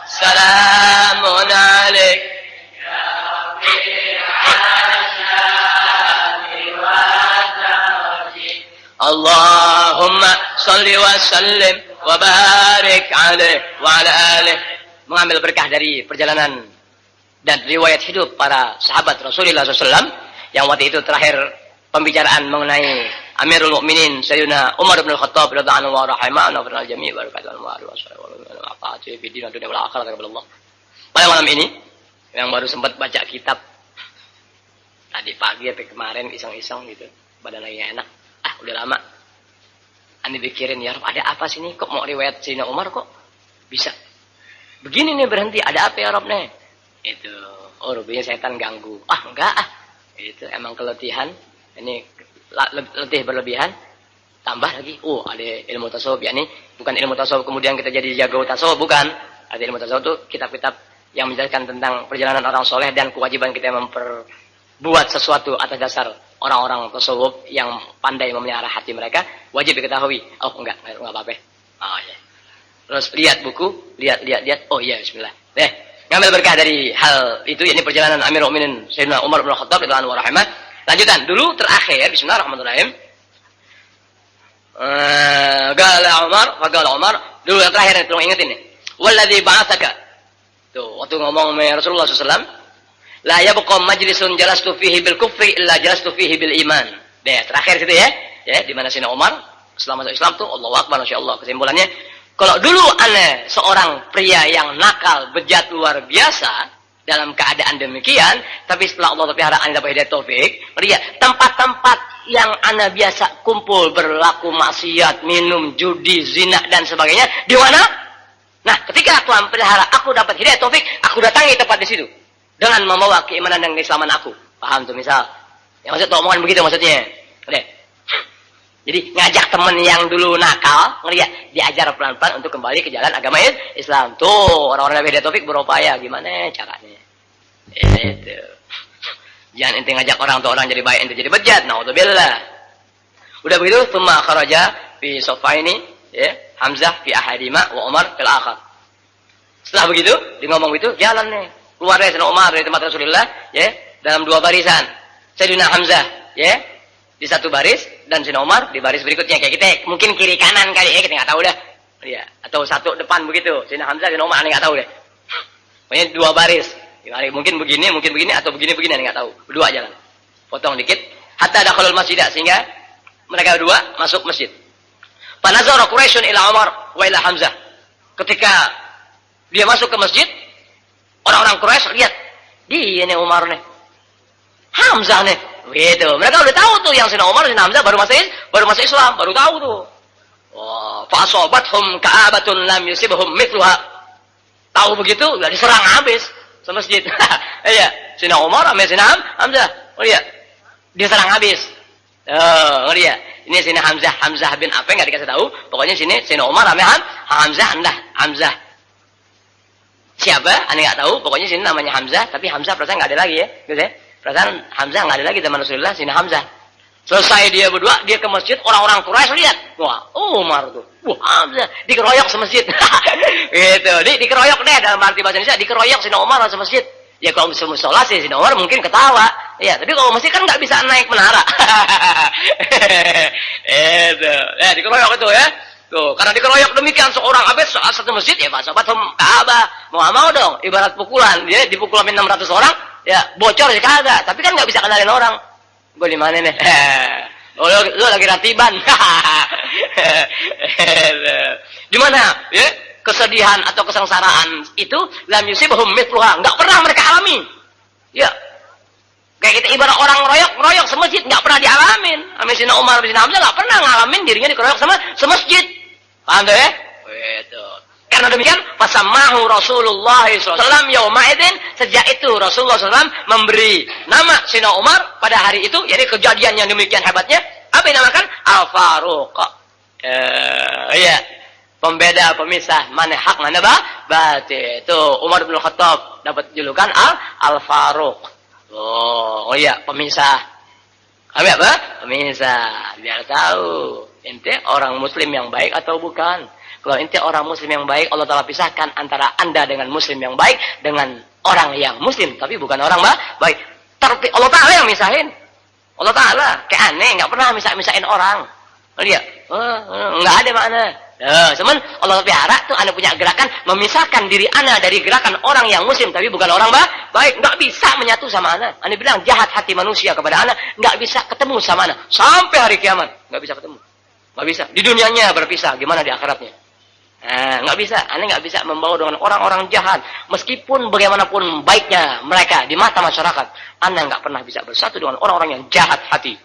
salamun alaik Allahumma salli wa sallim wa barik alaih wa ala alih. Mengambil berkah dari perjalanan dan riwayat hidup para sahabat Rasulullah SAW yang waktu itu terakhir pembicaraan mengenai Amirul Mukminin Sayyidina Umar bin Khattab radhiyallahu anhu wa rahimahullah wa jami' barakatuhu wa barakatuhu fi din dunya wal akhirah Allah. Pada malam ini yang baru sempat baca kitab tadi pagi atau kemarin iseng-iseng gitu, badan lagi enak. Udah lama Anda pikirin, ya Rob, ada apa sih nih? Kok mau riwayat Sayyidina Umar kok bisa begini nih berhenti? Ada apa ya Rob nih? Itu, oh rupanya setan ganggu. Enggak itu emang keletihan. Ini letih berlebihan. Tambah lagi, ada ilmu tasawuf. Ya ini bukan ilmu tasawuf kemudian kita jadi jago tasawuf, bukan. Ada ilmu tasawuf itu kitab-kitab yang menjelaskan tentang perjalanan orang soleh dan kewajiban kita memperbuat sesuatu atas dasar orang-orang tasawuf yang pandai memelihara hati mereka, wajib diketahui. Enggak apa-apa. Ya. Terus lihat buku, lihat. Oh iya, bismillah. Ngambil berkah dari hal itu, yakni perjalanan Amirul Mukminin Sayyidina Umar bin Khattab radhiyallahu anhu wa rahimah. Lanjutan dulu terakhir, bismillahirrahmanirrahim. Qala Umar, dulu yang terakhir tolong ingetin nih. Walladzi ba'atsaka. Tuh, waktu ngomong sama Rasulullah SAW, la yabqa majlisun jalastu fihi bil kufri illa jalastu fihi bil iman. Terakhir situ ya. Di mana Sayyidina Umar setelah masuk Islam tuh Allahu Akbar, masyaallah. Kesimpulannya, kalau dulu ana seorang pria yang nakal, bejat luar biasa dalam keadaan demikian, tapi setelah Allah pelihara ana dapat hidayah taufik, lihat tempat-tempat yang ana biasa kumpul berlaku maksiat, minum, judi, zina dan sebagainya, di mana? Nah, ketika Tuhan pelihara aku dapat hidayah taufik, aku datangi tempat di situ dengan membawa keimanan dan keislaman aku. Paham tuh misal? Yang maksud omongan begitu maksudnya. Jadi ngajak temen yang dulu nakal, ngeliat diajar pelan-pelan untuk kembali ke jalan agama Islam. Tuh orang-orang Nabi Hidayat Taufik berupaya gimana caranya. Itu. Jangan ente ngajak orang tuh orang jadi baik, ente jadi bejat. Naudzubillah. Udah begitu, tsumma kharaja fi safaini, ya, Hamzah fi ahadima wa Umar fil akhar. Setelah begitu, dia ngomong begitu, jalan nih. Keluar dari Sayyidina Umar dari tempat Rasulullah, ya, dalam dua barisan. Sayyidina Hamzah, ya, di satu baris dan Sayyidina Umar di baris berikutnya. Kayak kita mungkin kiri kanan kali ya, kita nggak tahu dah. Ya, atau satu depan begitu. Sayyidina Hamzah, Sayyidina Umar, nggak tahu deh. Pokoknya dua baris. Mungkin begini atau begini nggak tahu. Berdua jalan. Potong dikit. Hatta dakhalul masjid, sehingga mereka berdua masuk masjid. Panazara Quraisyun ila Umar wa ila Hamzah. Ketika dia masuk ke masjid, orang-orang Quraisy lihat, dia nih Umar nih, Hamzah nih, gitu. Mereka udah tahu tuh yang Sayyidina Umar, Sayyidina Hamzah baru masuk Islam, baru tahu tuh. Wah, fa asabathum ka'abatun lam yusibhum mithluha. Tahu begitu, udah diserang habis semasjid. Iya, Sayyidina Umar sama Sayyidina Hamzah. Oh iya, diserang habis. Ngelihat. Ini Sayyidina Hamzah bin apa enggak dikasih tahu. Pokoknya sini Sayyidina Umar sama Hamzah. Siapa? Anda enggak tahu. Pokoknya sini namanya Hamzah, tapi Hamzah perasaan enggak ada lagi ya. Gitu ya. Perasaan Hamzah enggak ada lagi zaman Rasulullah, Sayyidina Hamzah. Selesai dia berdua, dia ke masjid, orang-orang Quraisy lihat. Wah, Umar tuh. Wah, Hamzah dikeroyok semasjid. Gitu. Dikeroyok deh dalam arti bahasa Indonesia, dikeroyok Sayyidina Umar sama masjid. Ya kalau bisa musola sih Sayyidina Umar mungkin ketawa. Ya, tapi kalau masjid kan enggak bisa naik menara. Itu. Ya, dikeroyok itu ya. Tuh, karena dikeroyok demikian seorang habis saat satu masjid ya Pak Sobat Ka'bah. Mau dong, ibarat pukulan. Dia dipukul sampai 600 orang, ya bocor ya kagak. Tapi kan enggak bisa kenalin orang. Gue di mana nih? Oh, lu lagi ratiban. Di mana? Ya, kesedihan atau kesengsaraan itu lam yusibhum mithluha, enggak pernah mereka alami. Ya. Kayak kita ibarat orang ngeroyok semasjid, enggak pernah dialamin. Sama Sayyidina Umar bin Hamzah enggak pernah ngalamin dirinya dikeroyok sama semasjid. Paham tuh ya? Gitu. Karena demikian, fasamahu Rasulullah SAW yaumaidin, sejak itu Rasulullah SAW memberi nama Sayyidina Umar pada hari itu, jadi kejadian yang demikian hebatnya, apa yang dinamakan? Al-Faruq. Iya, pembeda, pemisah, mana hak, mana batil. Itu Umar bin Khattab dapat julukan Al-Faruq. Oh iya, pemisah. Apa? Pemisah. Biar tahu, ente orang Muslim yang baik atau bukan. Kalau ente orang Muslim yang baik, Allah Ta'ala pisahkan antara anda dengan Muslim yang baik dengan orang yang Muslim, tapi bukan orang baik. Tapi Allah Ta'ala yang misahin. Allah Ta'ala, kayak aneh, nggak pernah misahin orang. Lihat, nggak ada makna. Cuman Allah pelihara tuh anda punya gerakan memisahkan diri anda dari gerakan orang yang Muslim, tapi bukan orang baik. Nggak bisa menyatu sama anda. Anda bilang jahat hati manusia kepada anda, nggak bisa ketemu sama anda sampai hari kiamat, nggak bisa ketemu, nggak bisa. Di dunianya berpisah, gimana di akhiratnya? Nggak bisa, anda nggak bisa membawa dengan orang-orang jahat, meskipun bagaimanapun baiknya mereka di mata masyarakat, anda nggak pernah bisa bersatu dengan orang-orang yang jahat hati,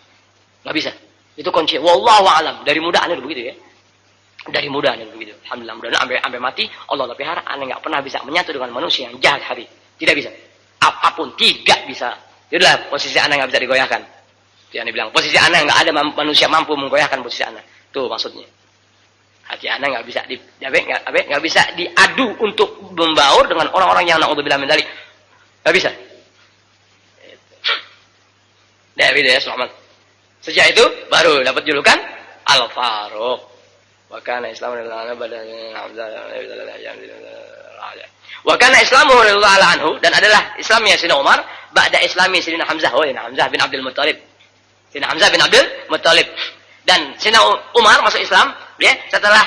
nggak bisa. Itu kunci. Wallahu a'lam. Dari muda anda begitu ya, dari muda anda begitu. Alhamdulillah, mudah sampai mati Allah pelihara, anda nggak pernah bisa menyatu dengan manusia yang jahat hati, tidak bisa. Apapun tidak bisa. Itulah posisi anda nggak bisa digoyahkan. Dia bilang posisi anda nggak ada manusia mampu menggoyahkan posisi anda. Tuh maksudnya. Hati anda nggak bisa nggak bisa diadu untuk membaur dengan orang-orang yang naudzubillah min dzalik. Nggak bisa. Dari dia selamat. Sejak itu baru dapat julukan Al-Faruq. Wa kana Islamu lillahi wa kana Islamu lillahi anhu, dan adalah Islamnya Sayyidina Umar ba'da Islami Sayyidina Hamzah. Hamzah bin Abdul Muttalib. Sayyidina Hamzah bin Abdul Muttalib. Dan Sayyidina Umar masuk Islam ya setelah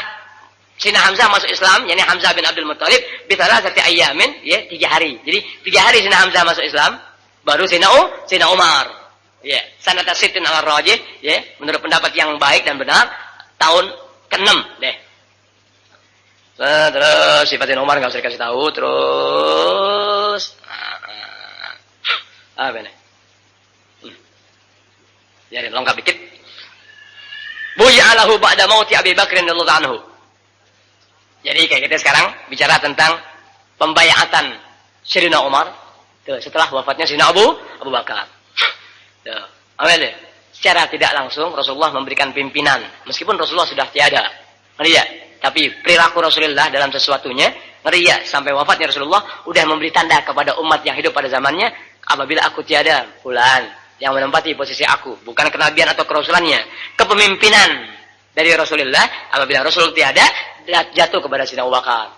Sayyidina Hamzah masuk Islam, yakni Hamzah bin Abdul Muttalib bisalah satu ayamin ya 3 hari. Jadi 3 hari Sayyidina Hamzah masuk Islam, baru Sayyidina Umar. Ya, sanad as-sittin al-rajih ya, menurut pendapat yang baik dan benar tahun ke-6 deh. Terus sifatin Umar enggak usah dikasih tahu, terus apa ini? Ya, lengkap dikit. Bu'alahu ba'da mauti Abi Bakr radhiyallahu anhu. Jadi kayak kita sekarang bicara tentang pembayatan Sayyidina Umar setelah wafatnya Sayyidina Abu Bakar. Tuh, amin. Secara tidak langsung Rasulullah memberikan pimpinan, meskipun Rasulullah sudah tiada. Ngelihat, tapi perilaku Rasulullah dalam sesuatunya, ngelihat sampai wafatnya Rasulullah udah memberi tanda kepada umat yang hidup pada zamannya, apabila aku tiada, fulan yang menempati posisi aku, bukan kenabian atau kerasulannya, kepemimpinan dari Rasulullah, apabila Rasul tiada, jatuh kepada Sayyidina Abu Bakar.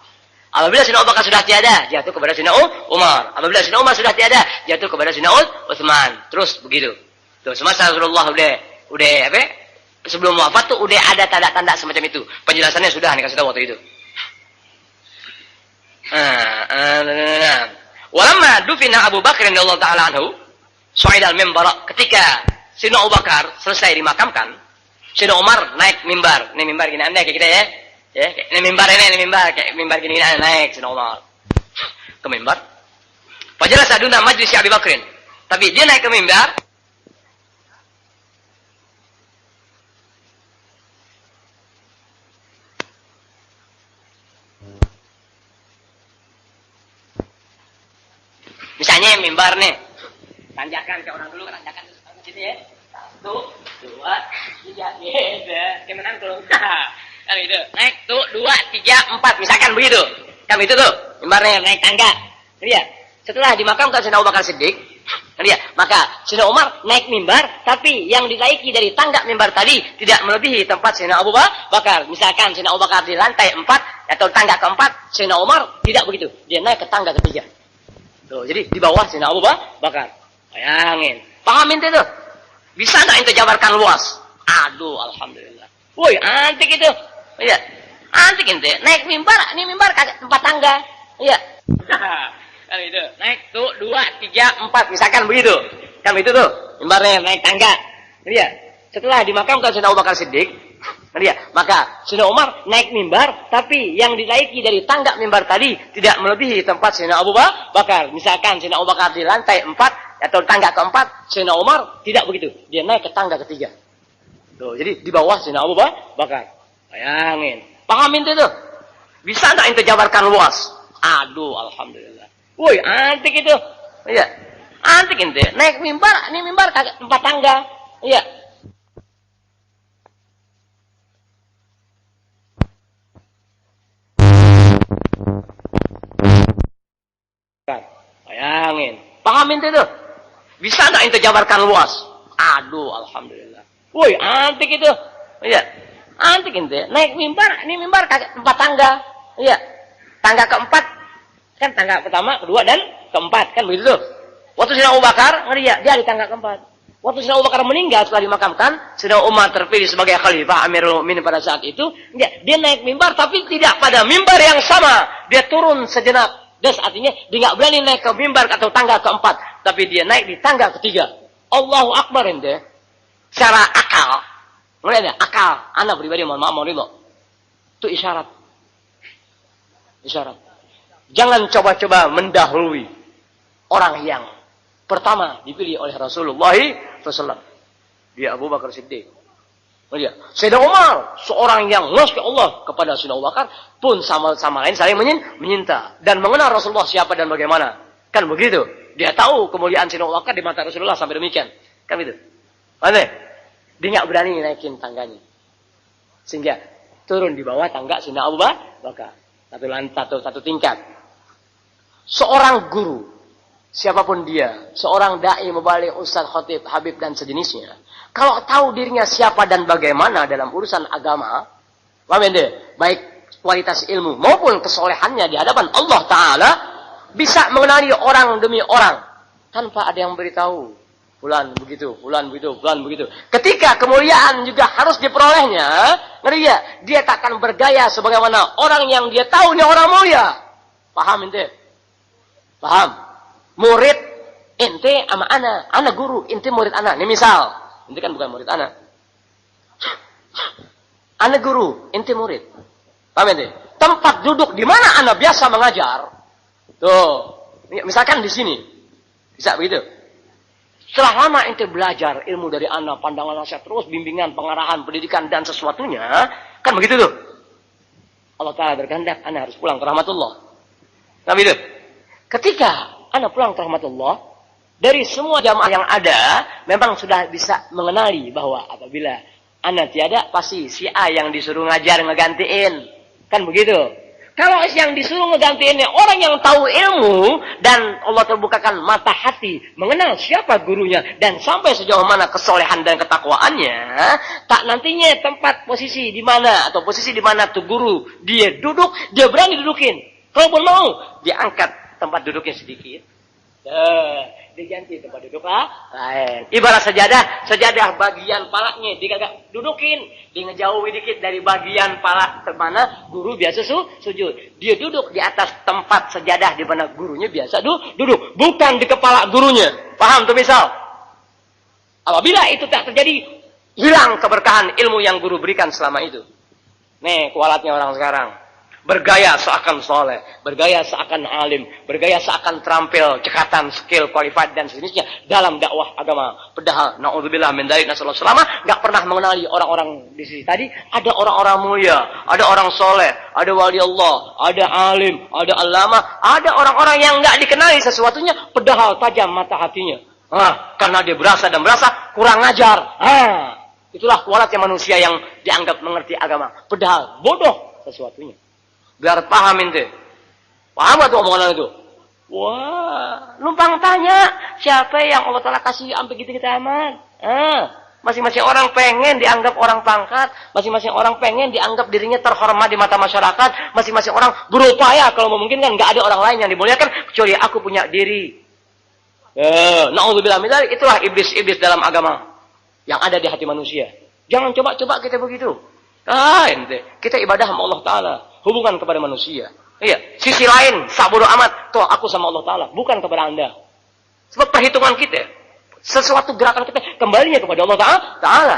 Apabila Sayyidina Abu Bakar sudah tiada, jatuh kepada Sayyidina Umar. Apabila Sayyidina Umar sudah tiada, jatuh kepada Sayyidina Utsman. Terus begitu. Tuh, semasa Rasulullah udah apa? Sebelum wafat tuh udah ada tanda-tanda semacam itu. Penjelasannya sudah dikasih tahu waktu itu. Walamma dufina Abu Bakar radhiyallahu taala anhu, su'idal mimbar, ketika Sayyidina Abu Bakar selesai dimakamkan, Sayyidina Umar naik mimbar. Ini mimbar gini anda kayak kita ya. Ya, ini mimbar kayak mimbar gini naik Sayyidina Umar ke mimbar. Fajalah saduna majlis Abi Bakrin. Tapi dia naik ke mimbar. Misalnya mimbar nih, tanjakan ke orang dulu, tanjakan ke sini ya. 1, 2, 3, gitu. Gimana kalau kan itu naik tuh 2, 3, 4 misalkan begitu. Kan itu tuh mimbarnya naik tangga. Lihat. Setelah dimakamkan Sayyidina Abu Bakar Siddiq, lihat, maka Sayyidina Umar naik mimbar, tapi yang dinaiki dari tangga mimbar tadi tidak melebihi tempat Sayyidina Abu Bakar. Misalkan Sayyidina Abu Bakar di lantai 4 atau tangga ke-4, Sayyidina Umar tidak begitu. Dia naik ke tangga ke-3. Tuh, jadi di bawah Sayyidina Abu Bakar. Bayangin. Pahamin itu? Bisa enggak ente jabarkan luas? Aduh, alhamdulillah. Woi, antik itu. Iya. Antik ente. Naik mimbar, ini mimbar kagak tempat tangga. Iya. Kan itu. Naik tuh 2, 3, 4 misalkan begitu. Kan itu tuh. Mimbarnya naik tangga. Iya. Setelah dimakamkan Sayyidina Abu Bakar Siddiq, iya, maka Sayyidina Umar naik mimbar, tapi yang dinaiki dari tangga mimbar tadi tidak melebihi tempat Sayyidina Abu Bakar. Misalkan Sayyidina Abu Bakar di lantai 4 atau tangga ke-4, Sayyidina Umar tidak begitu. Dia naik ke tangga ke-3. Tuh, jadi di bawah Sayyidina Abu Bakar. Bayangin. Pahamin itu? Bisa nggak ente jabarkan luas? Aduh, alhamdulillah. Woi, antik itu. Iya. Antik ente. Naik mimbar, ini mimbar kagak tempat tangga. Iya. Bayangin. Paham ente tuh? Bisa nggak ente jabarkan luas? Aduh, alhamdulillah. Woi, antik itu. Iya. Antik ente. Naik mimbar, ini mimbar kagak tempat tangga. Iya. Tangga keempat. Kan tangga pertama, kedua, dan keempat. Kan begitu tuh. Waktu Sayyidina Abu Bakar, ngeri ya, dia di tangga keempat. Waktu Sayyidina Abu Bakar meninggal setelah dimakamkan, Sayyidina Umar terpilih sebagai khalifah Amirul Mukminin pada saat itu, dia naik mimbar tapi tidak pada mimbar yang sama. Dia turun sejenak. Das artinya dia nggak berani naik ke mimbar atau tangga keempat, tapi dia naik di tangga ketiga. Allahu Akbar ente. Secara akal, mulai ada akal. Anak pribadi mohon maaf, mohon ridho. Itu isyarat. Isyarat. Jangan coba-coba mendahului orang yang pertama dipilih oleh Rasulullah SAW. Dia Abu Bakar Siddiq. Dia Sayyidina Umar, seorang yang masya Allah kepada Sayyidina Abu Bakar pun sama lain saling menyinta dan mengenal Rasulullah siapa dan bagaimana. Kan begitu. Dia tahu kemuliaan Sayyidina Abu Bakar di mata Rasulullah sampai demikian. Kan begitu. Mana? Dia nggak berani naikin tangganya. Sehingga turun di bawah tangga Sayyidina Abu Bakar. Satu tingkat. Seorang guru, siapapun dia, seorang dai, mubalik, ustaz, khatib, habib dan sejenisnya, kalau tahu dirinya siapa dan bagaimana dalam urusan agama, paham ente? Baik kualitas ilmu maupun kesolehannya di hadapan Allah Ta'ala, bisa mengenali orang demi orang tanpa ada yang beritahu. Fulan begitu, fulan begitu, fulan begitu. Ketika kemuliaan juga harus diperolehnya, ngeri ya, dia tak akan bergaya sebagaimana orang yang dia tahu ini orang mulia. Paham ente? Paham? Murid ente sama ana guru, ente murid ana. Ini misal, ente kan bukan murid ana. Ana guru, ente murid. Paham ente? Tempat duduk di mana ana biasa mengajar. Tuh, misalkan di sini. Bisa begitu? Setelah lama ente belajar ilmu dari ana, pandangan nasihat terus, bimbingan, pengarahan, pendidikan dan sesuatunya, kan begitu tuh. Allah Ta'ala berkehendak, ana harus pulang ke rahmatullah. Nah begitu. Ketika ana pulang ke rahmatullah, dari semua jamaah yang ada, memang sudah bisa mengenali bahwa apabila ana tiada, pasti si A yang disuruh ngajar ngegantiin. Kan begitu. Kalau yang disuruh ngegantiinnya orang yang tahu ilmu, dan Allah terbukakan mata hati, mengenal siapa gurunya, dan sampai sejauh mana kesolehan dan ketakwaannya, tak nantinya tempat posisi di mana, atau posisi di mana tuh guru, dia duduk, dia berani dudukin. Kalaupun mau, dia angkat tempat duduknya sedikit. Diganti tempat duduk lain. Ibarat sejadah bagian palanya dikagak dudukin, dia ngejauhi dikit dari bagian pala mana guru biasa sujud. Dia duduk di atas tempat sejadah di mana gurunya biasa duduk, bukan di kepala gurunya. Paham tuh misal? Apabila itu tak terjadi, hilang keberkahan ilmu yang guru berikan selama itu. Nih kualatnya orang sekarang. Bergaya seakan soleh, bergaya seakan alim, bergaya seakan terampil, cekatan, skill, qualified dan sejenisnya dalam dakwah agama. Padahal naudzubillah min dzalik, nasallallahu selama enggak pernah mengenali orang-orang di sini tadi. Ada orang-orang mulia, ada orang soleh, ada wali Allah, ada alim, ada alama, ada orang-orang yang enggak dikenali sesuatunya, padahal tajam mata hatinya. Karena dia berasa kurang ngajar. Itulah kualatnya manusia yang dianggap mengerti agama, padahal bodoh sesuatunya. Biar paham ente. Paham gak tuh omongan itu? Wah, numpang tanya siapa yang Allah Ta'ala kasih sampai gitu-gitu amat. Masing-masing orang pengen dianggap orang pangkat, masing-masing orang pengen dianggap dirinya terhormat di mata masyarakat, masing-masing orang berupaya kalau memungkinkan enggak ada orang lain yang dimuliakan kecuali aku punya diri. Na'udzubillah min dzalik, itulah iblis-iblis dalam agama yang ada di hati manusia. Jangan coba-coba kita begitu. Ente, kita ibadah sama Allah Ta'ala, hubungan kepada manusia. Iya, sisi lain, sabodo amat, toh aku sama Allah Ta'ala, bukan kepada anda. Sebab perhitungan kita, sesuatu gerakan kita, kembalinya kepada Allah Ta'ala.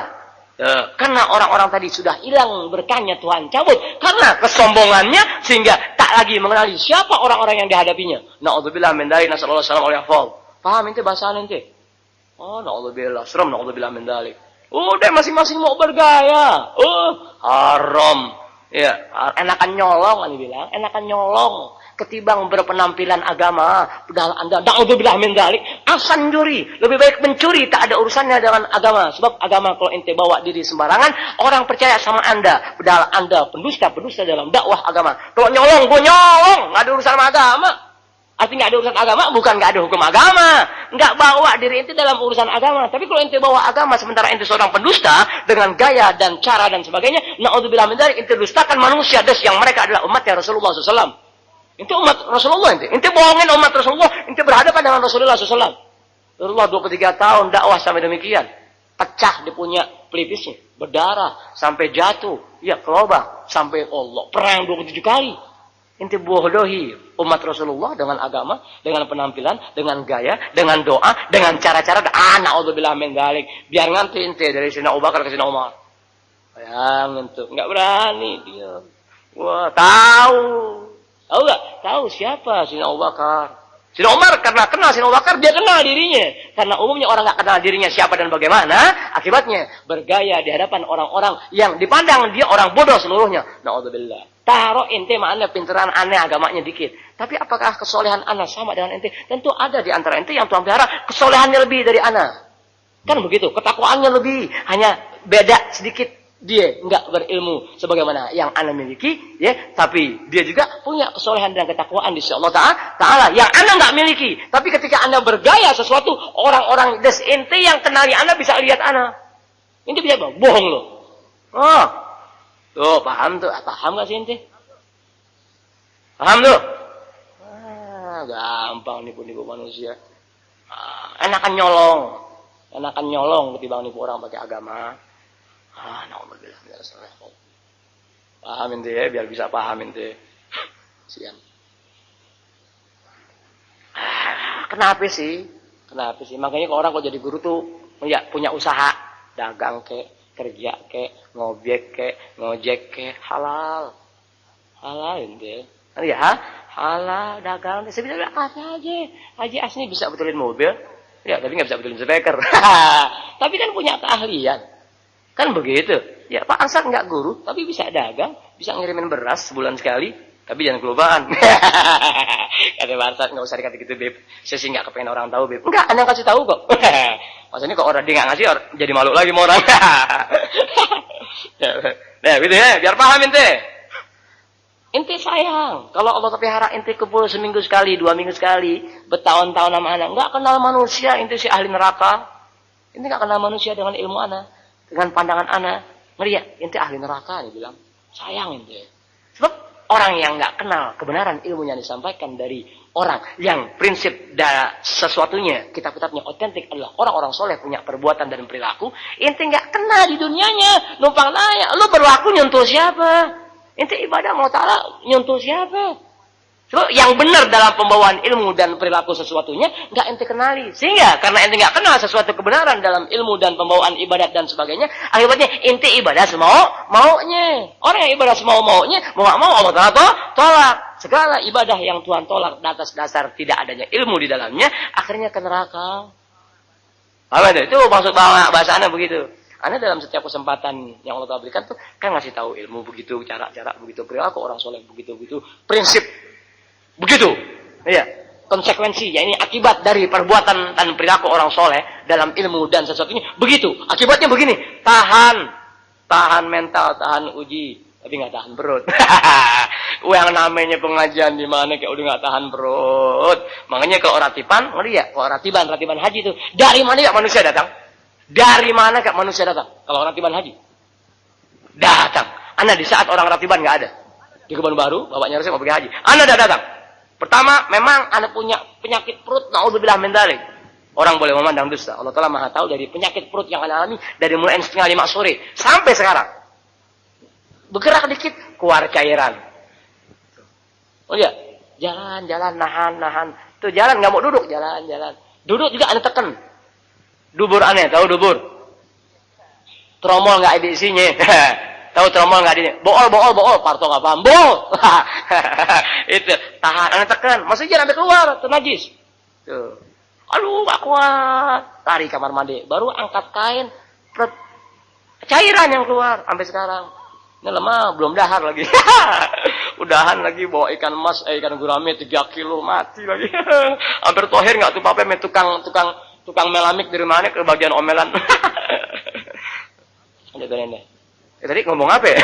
Karena orang-orang tadi sudah hilang berkahnya, Tuhan cabut. Karena kesombongannya, sehingga tak lagi mengenali siapa orang-orang yang dihadapinya. Na'udzubillah min dzalik, nasallallahu alaihi wasallam. Paham ente bahasaan ente? Na'udzubillah, serem na'udzubillah min dzalik. Udah masing-masing mau bergaya. Haram. Ya, enakan nyolong, Anda bilang, enakan nyolong ketimbang berpenampilan agama. Padahal Anda, na'udzubillah min dzalik, asan juri. Lebih baik mencuri, tak ada urusannya dengan agama. Sebab agama kalau ente bawa diri sembarangan, orang percaya sama Anda. Padahal Anda pendusta dalam dakwah agama. Kalau nyolong, gue nyolong, nggak ada urusan sama agama. Artinya nggak ada urusan agama, bukan nggak ada hukum agama. Nggak bawa diri ente dalam urusan agama. Tapi kalau ente bawa agama, sementara ente seorang pendusta, dengan gaya dan cara dan sebagainya, na'udzubillah min dzalik, ente dustakan manusia, yang mereka adalah umatnya Rasulullah SAW. Ente umat Rasulullah, ente bohongin umat Rasulullah, ente berhadapan dengan Rasulullah SAW. Rasulullah 23 tahun dakwah sampai demikian. Pecah dia punya pelipisnya, berdarah, sampai jatuh, ya kelobang, sampai Allah. Perang 27 kali. Ente bodohi umat Rasulullah dengan agama, dengan penampilan, dengan gaya, dengan doa, dengan cara-cara. Na'udzubillah min dzalik. Biar nganti ente dari Sayyidina Abu Bakar ke Sayyidina Umar. Bayangin tuh, enggak berani dia. Wah, tahu. Tahu enggak? Tahu siapa Sayyidina Abu Bakar. Sayyidina Umar karena kenal Sayyidina Abu Bakar, dia kenal dirinya. Karena umumnya orang enggak kenal dirinya siapa dan bagaimana, akibatnya bergaya di hadapan orang-orang yang dipandang dia orang bodoh seluruhnya. Na'udzubillah. Taruh ente mah anda pinteran aneh agamanya dikit. Tapi apakah kesolehan ana sama dengan ente? Tentu ada di antara ente yang Tuhan pelihara kesolehannya lebih dari ana. Kan begitu, ketakwaannya lebih. Hanya beda sedikit dia enggak berilmu sebagaimana yang ana miliki, ya. Tapi dia juga punya kesolehan dan ketakwaan di sisi Allah Ta'ala yang ana enggak miliki. Tapi ketika anda bergaya sesuatu, orang-orang des ente yang kenali ana bisa lihat ana. Ente bisa bohong loh. Oh. Tuh, paham tuh. Paham gak sih ente? Paham tuh? Gampang nipu-nipu manusia. Enakan nyolong. Enakan nyolong ketimbang nipu orang pakai agama. Na'udzubillah min dzalik. Paham ente ya, biar bisa paham ente. Sian. Kenapa sih? Kenapa sih? Makanya kalau orang kalau jadi guru tuh ya punya usaha, dagang kek, kerja kek, ngobjek kek, ngojek kek, halal. Halal ente. Ya, halal dagang. Saya bisa bilang aja. Haji Asni bisa betulin mobil. Ya, tapi nggak bisa betulin speaker. Tapi kan punya keahlian. Kan begitu. Ya, Pak Ansar nggak guru, tapi bisa dagang, bisa ngirimin beras sebulan sekali. Tapi jangan kelupaan. Kata Pak Ansar, nggak usah dikata gitu, Beb. Saya sih nggak kepengen orang tahu, Beb. Enggak, Anda kasih tahu kok. Maksudnya kok orang dia nggak ngasih, jadi malu lagi sama orang. Nah, gitu ya, biar paham ente. Ente sayang. Kalau Allah pelihara ente kumpul seminggu sekali, 2 minggu sekali, bertahun-tahun sama anak. Nggak kenal manusia, ente si ahli neraka. Ente nggak kenal manusia dengan ilmu anak, dengan pandangan anak. Ngeliat, ente ahli neraka, dia bilang. Sayang ente. Sebab orang yang nggak kenal kebenaran ilmunya disampaikan dari orang yang prinsip sesuatunya, kitab-kitabnya otentik adalah orang-orang soleh punya perbuatan dan perilaku, ente nggak kenal di dunianya, numpang nanya, lu berlaku nyentuh siapa? Ente ibadah mau ta'ala nyentuh siapa? So, yang benar dalam pembawaan ilmu dan perilaku sesuatunya nggak ente kenali. Sehingga karena ente nggak kenal sesuatu kebenaran dalam ilmu dan pembawaan ibadat dan sebagainya, akibatnya ente ibadah semau-maunya. Orang yang ibadah semau-maunya, mau nggak mau Allah Ta'ala tolak. Segala ibadah yang Tuhan tolak atas dasar tidak adanya ilmu di dalamnya, akhirnya ke neraka. Apa itu? Itu maksud bahasanya begitu. Anda dalam setiap kesempatan yang Allah berikan tuh kan ngasih tahu ilmu begitu, cara-cara begitu, perilaku orang soleh begitu, prinsip begitu. Iya, konsekuensi, ya ini akibat dari perbuatan dan perilaku orang soleh dalam ilmu dan sesuatunya begitu. Akibatnya begini, tahan mental, tahan uji, tapi nggak tahan perut. Yang namanya pengajian di mana kayak udah nggak tahan perut. Makanya kalau ratiban, ngeliat, kalau ratiban haji itu dari mana ya manusia datang? Dari mana kak manusia datang? Kalau ratiban haji datang. Anda di saat orang ratiban nggak ada di Kebun Baru, bapaknya harusnya mau pergi haji. Anda udah datang. Pertama, memang Anda punya penyakit perut. Na'udzubillah min dzalik. Orang boleh memandang dusta. Allah Ta'ala maha tahu dari penyakit perut yang Anda alami dari mulai 4:30 sore sampai sekarang. Bergerak dikit, keluar cairan. Oh iya, jalan, nahan. Tuh jalan nggak mau duduk, jalan. Duduk juga Anda tekan. Dubur aneh, tahu dubur? Tromol nggak ada isinya. Tahu tromol nggak ada isinya? Bool, parto nggak paham. Bool. Itu tahan, aneh tekan. Masih jangan sampai keluar, itu najis. Tuh. Aduh, nggak kuat. Lari kamar mandi, baru angkat kain, cairan yang keluar sampai sekarang. Ini lemah, belum dahar lagi. Udahan lagi bawa ikan emas, ikan gurame 3 kilo, mati lagi. Hampir tohir nggak tuh Papa, tukang melamik dari mana ke bagian omelan. Ada berendah. Tadi ngomong apa ya?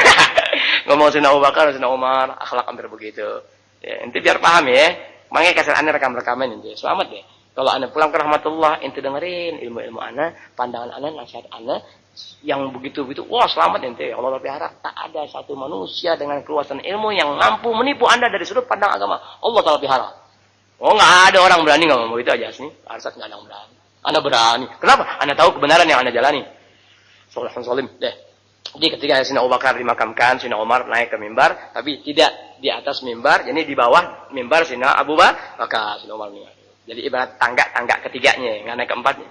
Ngomong Sayyidina Abu Bakar, Sayyidina Umar, akhlak hampir begitu. Ya, inti biar paham ya. Makanya kasih ane rekam-rekaman inti. Selamat ya. Kalau ane pulang ke rahmatullah, inti dengerin ilmu-ilmu ane, pandangan ane, nasihat ane, yang begitu-begitu, wah selamat ente. Allah pelihara. Tak ada satu manusia dengan keluasan ilmu yang mampu menipu anda dari sudut pandang agama. Allah Ta'ala pelihara. Oh nggak ada orang berani ngomong begitu aja sih. Arsat nggak ada yang berani. Anda berani. Kenapa? Anda tahu kebenaran yang anda jalani. Salihun salim. Deh. Jadi ketika Sayyidina Abu Bakar dimakamkan, Sayyidina Umar naik ke mimbar, tapi tidak di atas mimbar, jadi di bawah mimbar Sayyidina Abu Bakar, Sayyidina Umar. Jadi ibarat tangga ketiganya, nggak naik keempatnya.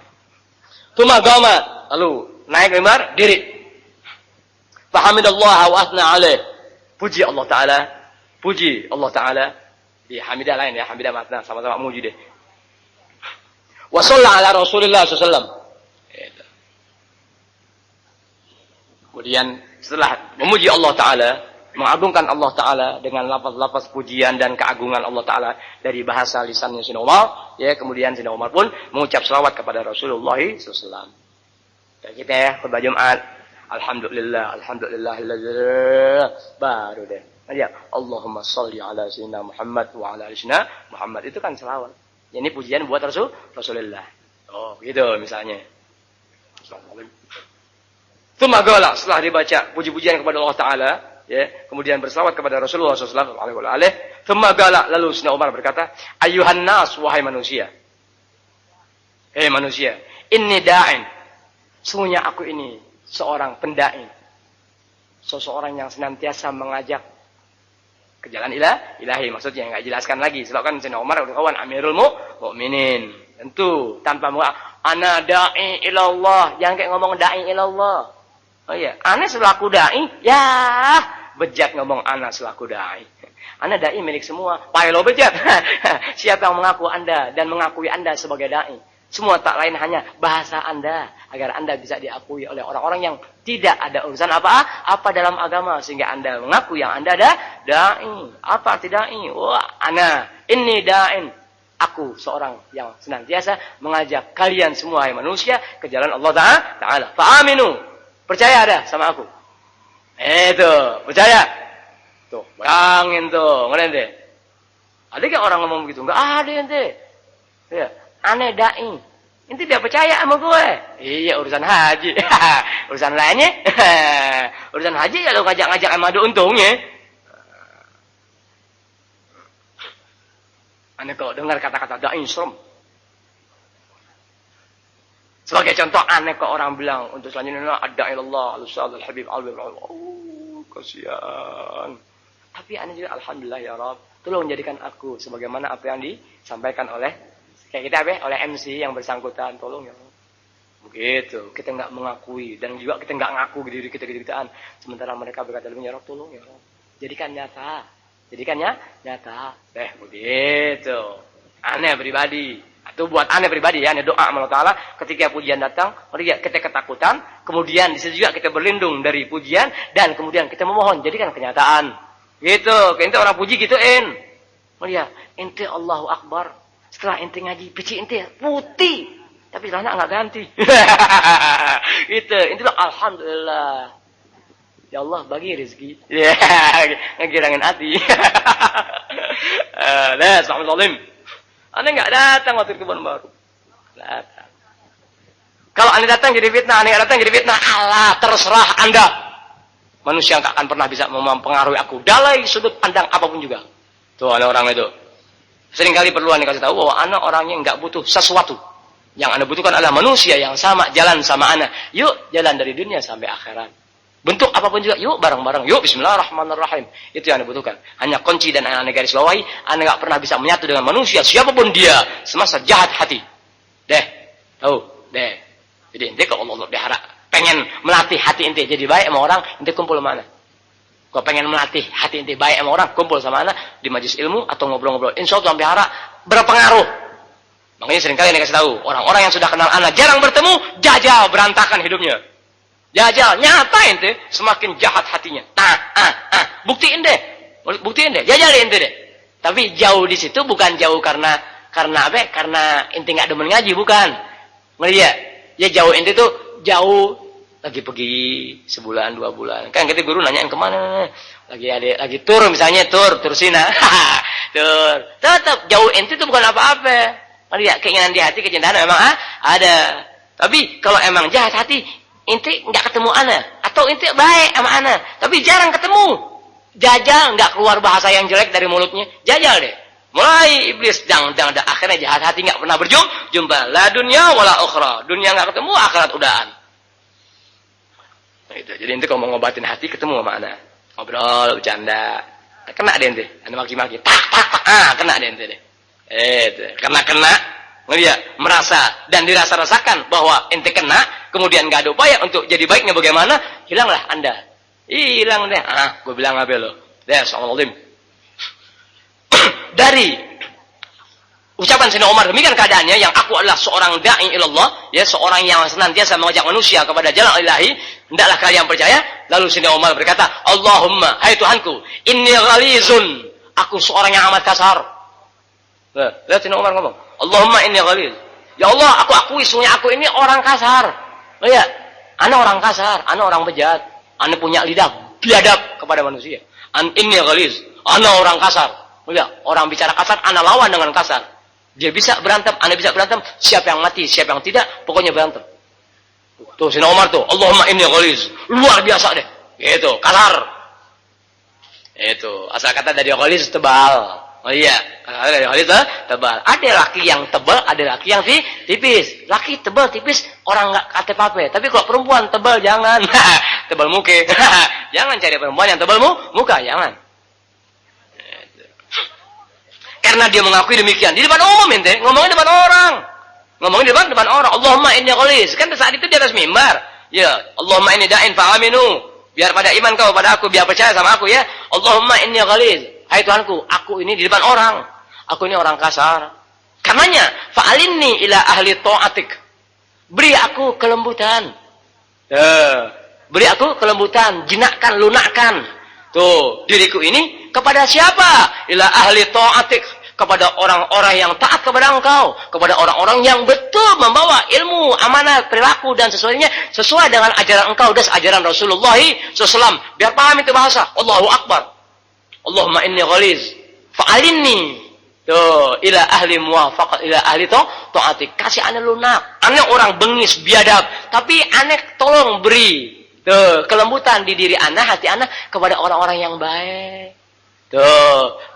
Tuma gama, lalu naik mimbar, diri. Fahamidallah wa athna alaih. Puji Allah Ta'ala. Puji Allah Ta'ala. Di hamidah lain ya, hamidah matna. Sama-sama muji deh. Wa shalla ala Rasulillah SAW. Kemudian setelah memuji Allah Ta'ala, mengagungkan Allah Ta'ala dengan lafaz-lafaz pujian dan keagungan Allah Ta'ala dari bahasa lisannya Sayyidina Umar, ya, kemudian Sayyidina Umar pun mengucap selawat kepada Rasulullah SAW. Dan kita ya, khutbah Jumat, Alhamdulillah, baru deh. Ya, Allahumma salli ala Sayyidina Muhammad wa ala Sayyidina Muhammad. Itu kan selawat. Ini pujian buat Rasulullah. Oh, gitu misalnya. Tumagalah setelah dibaca puji-pujian kepada Allah Ta'ala, ya, kemudian berselawat kepada Rasulullah SAW. Tumagalah lalu Sayyidina Umar berkata, Ayuhan nas, wahai manusia. Manusia, inni da'in. Sungguhnya aku ini seorang pendai. Seseorang yang senantiasa mengajak ke jalan ilahi. Maksudnya nggak jelaskan lagi. Sebab kan Sayyidina Umar udah kawan Amirul Mukminin. Tentu tanpa ana da'i ilallah. Jangan kayak ngomong da'i ilallah. Oh iya, ana selaku dai, ya bejat ngomong ana selaku dai. Ana dai milik semua. Pai lo bejat. Siapa yang mengaku anda dan mengakui anda sebagai dai? Semua tak lain hanya bahasa anda agar anda bisa diakui oleh orang-orang yang tidak ada urusan apa dalam agama sehingga anda mengaku yang anda ada dai. Apa arti dai? Wah, ana inni da'in. Aku seorang yang senantiasa mengajak kalian semua hai manusia ke jalan Allah Ta'ala. Fa'aminu. Percaya ada sama aku. Itu, percaya. Tuh, bayangin tuh, ngene ente. Ada kan orang ngomong begitu? Enggak ada ente. Ya, aneh dai. Ente dia percaya sama gue. Iya, urusan haji. Urusan lainnya. Urusan haji ya lo ngajak-ngajak sama ada untungnya. Aneh kalau dengar kata-kata dai serem. Sebagai contoh aneh kok orang bilang untuk selanjutnya ada ilallah al-ustaz al-habib al-habib. Oh, kasihan. Tapi aneh juga alhamdulillah ya Rabb, tolong jadikan aku sebagaimana apa yang disampaikan oleh kayak kita oleh MC yang bersangkutan, tolong ya Rabb. Begitu, kita enggak mengakui dan juga kita enggak ngaku diri kita gitu-gituan. Sementara mereka berkata ya Rabb, tolong ya Rabb. Jadikan nyata. Jadikannya nyata. Begitu. Aneh pribadi. Itu buat aneh pribadi ya, doa sama Allah Ta'ala ketika pujian datang, kita ketakutan, kemudian di situ juga kita berlindung dari pujian, dan kemudian kita memohon, jadikan kenyataan. Gitu, ente orang puji gituin. Lihat, ente Allahu Akbar, setelah ente ngaji, pici ente putih, tapi celana nggak ganti. Gitu, ente bilang alhamdulillah. Ya Allah bagi rezeki. Ya, ngegirangin hati. Nah, Bismillahirrahmanirrahim. Anda nggak datang waktu ke Kebun Baru. Datang. Kalau Anda datang jadi fitnah, Anda nggak datang jadi fitnah. Allah, terserah Anda. Manusia nggak akan pernah bisa mempengaruhi aku dari sudut pandang apapun juga. Tuh ada orang itu. Seringkali perlu Anda kasih tahu bahwa Anda orangnya nggak butuh sesuatu. Yang Anda butuhkan adalah manusia yang sama jalan sama Anda. Yuk jalan dari dunia sampai akhirat. Bentuk apapun juga, yuk bareng-bareng, yuk bismillahirrahmanirrahim. Itu yang Anda butuhkan. Hanya kunci dan Anda garis bawahi, Anda nggak pernah bisa menyatu dengan manusia, siapapun dia, semasa jahat hati. Deh. Jadi ente kalau Allah diharap, pengen melatih hati ente jadi baik sama orang, ente kumpul mana? Kalau pengen melatih hati ente baik sama orang, kumpul sama Anda di majelis ilmu atau ngobrol-ngobrol. Insya Allah biara berpengaruh. Makanya seringkali Anda kasih tahu, orang-orang yang sudah kenal Anda jarang bertemu, jajal berantakan hidupnya. Jajal, nyata ente semakin jahat hatinya. Buktiin deh. Jajalin ente deh. Tapi jauh di situ bukan jauh karena apa? Karena ente nggak demen ngaji, bukan. Ngelihat, ya jauh ente tuh jauh lagi pergi sebulan 2 bulan. Kan kita guru nanyain kemana? Lagi tur misalnya tur Sina. Tur. Tetap jauh ente tuh bukan apa-apa. Ngelihat keinginan di hati, kecintaan memang ada. Tapi kalau emang jahat hati, ente nggak ketemu ana atau ente baik sama ana, tapi jarang ketemu. Jajal, nggak keluar bahasa yang jelek dari mulutnya. Jajal deh. Mulai iblis akhirnya jahat hati nggak pernah berjumpa. La dunya wala ukhra. Dunia nggak ketemu, akhirat udahan. Nah, itu. Jadi ente kalau mau ngobatin hati ketemu sama ana. Ngobrol, bercanda. Kena deh ente. Ana maki-maki. Tak. Kena deh ente deh. Kena. Ngelihat, merasa dan dirasa-rasakan bahwa ente kena, kemudian nggak ada upaya untuk jadi baiknya bagaimana, hilanglah Anda. Hilang deh. Gue bilang apa lo? Assalamualaikum. Dari ucapan Sayyidina Umar, demikian keadaannya, yang aku adalah seorang da'i ilallah, ya, seorang yang senantiasa mengajak manusia kepada jalan ilahi, hendaklah kalian percaya. Lalu Sayyidina Umar berkata, Allahumma, hai Tuhanku, inni ghalizun, aku seorang yang amat kasar. Lihat Sayyidina Umar ngomong, Allahumma inni ghaliz. Ya Allah, aku akui sungguh aku ini orang kasar. Lihat, ana orang kasar, ana orang bejat, ana punya lidah biadab kepada manusia. Inni ghaliz, ana orang kasar. Lihat, orang bicara kasar, ana lawan dengan kasar. Dia bisa berantem, ana bisa berantem. Siapa yang mati, siapa yang tidak, pokoknya berantem. Tuh Sayyidina Umar tuh, Allahumma inni ghaliz. Luar biasa deh. Itu, kasar. Itu, asal kata dari ghaliz tebal. Oh iya, ada hal itu tebal. Ada laki yang tebal, ada laki yang tipis. Laki tebal, tipis, orang nggak kata apa-apa. Tapi kalau perempuan tebal jangan, tebal muka. Jangan cari perempuan yang tebal muka, jangan. Karena dia mengakui demikian di depan umum, ente ngomongin depan orang, ngomongin depan orang. Allahumma inni ghaliz. Kan saat itu di atas mimbar. Ya, Allahumma inni da'in fa'aminu. Biar pada iman kau pada aku, biar percaya sama aku ya. Allahumma inni ghaliz. Hai Tuhanku, aku ini di depan orang. Aku ini orang kasar. Karenanya, fa'alinni ila ahli ta'atik. Beri aku kelembutan. Beri aku kelembutan, jinakkan, lunakkan. Tuh, diriku ini kepada siapa? Ila ahli ta'atik. Kepada orang-orang yang taat kepada engkau. Kepada orang-orang yang betul membawa ilmu, amanah, perilaku, dan sesuai dengan ajaran engkau dan ajaran Rasulullah SAW. Biar paham itu bahasa. Allahu Akbar. Allahumma inni ghaliz fa'alinni ila ahli muwafaqah ila ahli ta'atik. Kasih aneh lunak. Aneh orang bengis biadab, tapi aneh tolong beri kelembutan di diri aneh, hati aneh kepada orang-orang yang baik.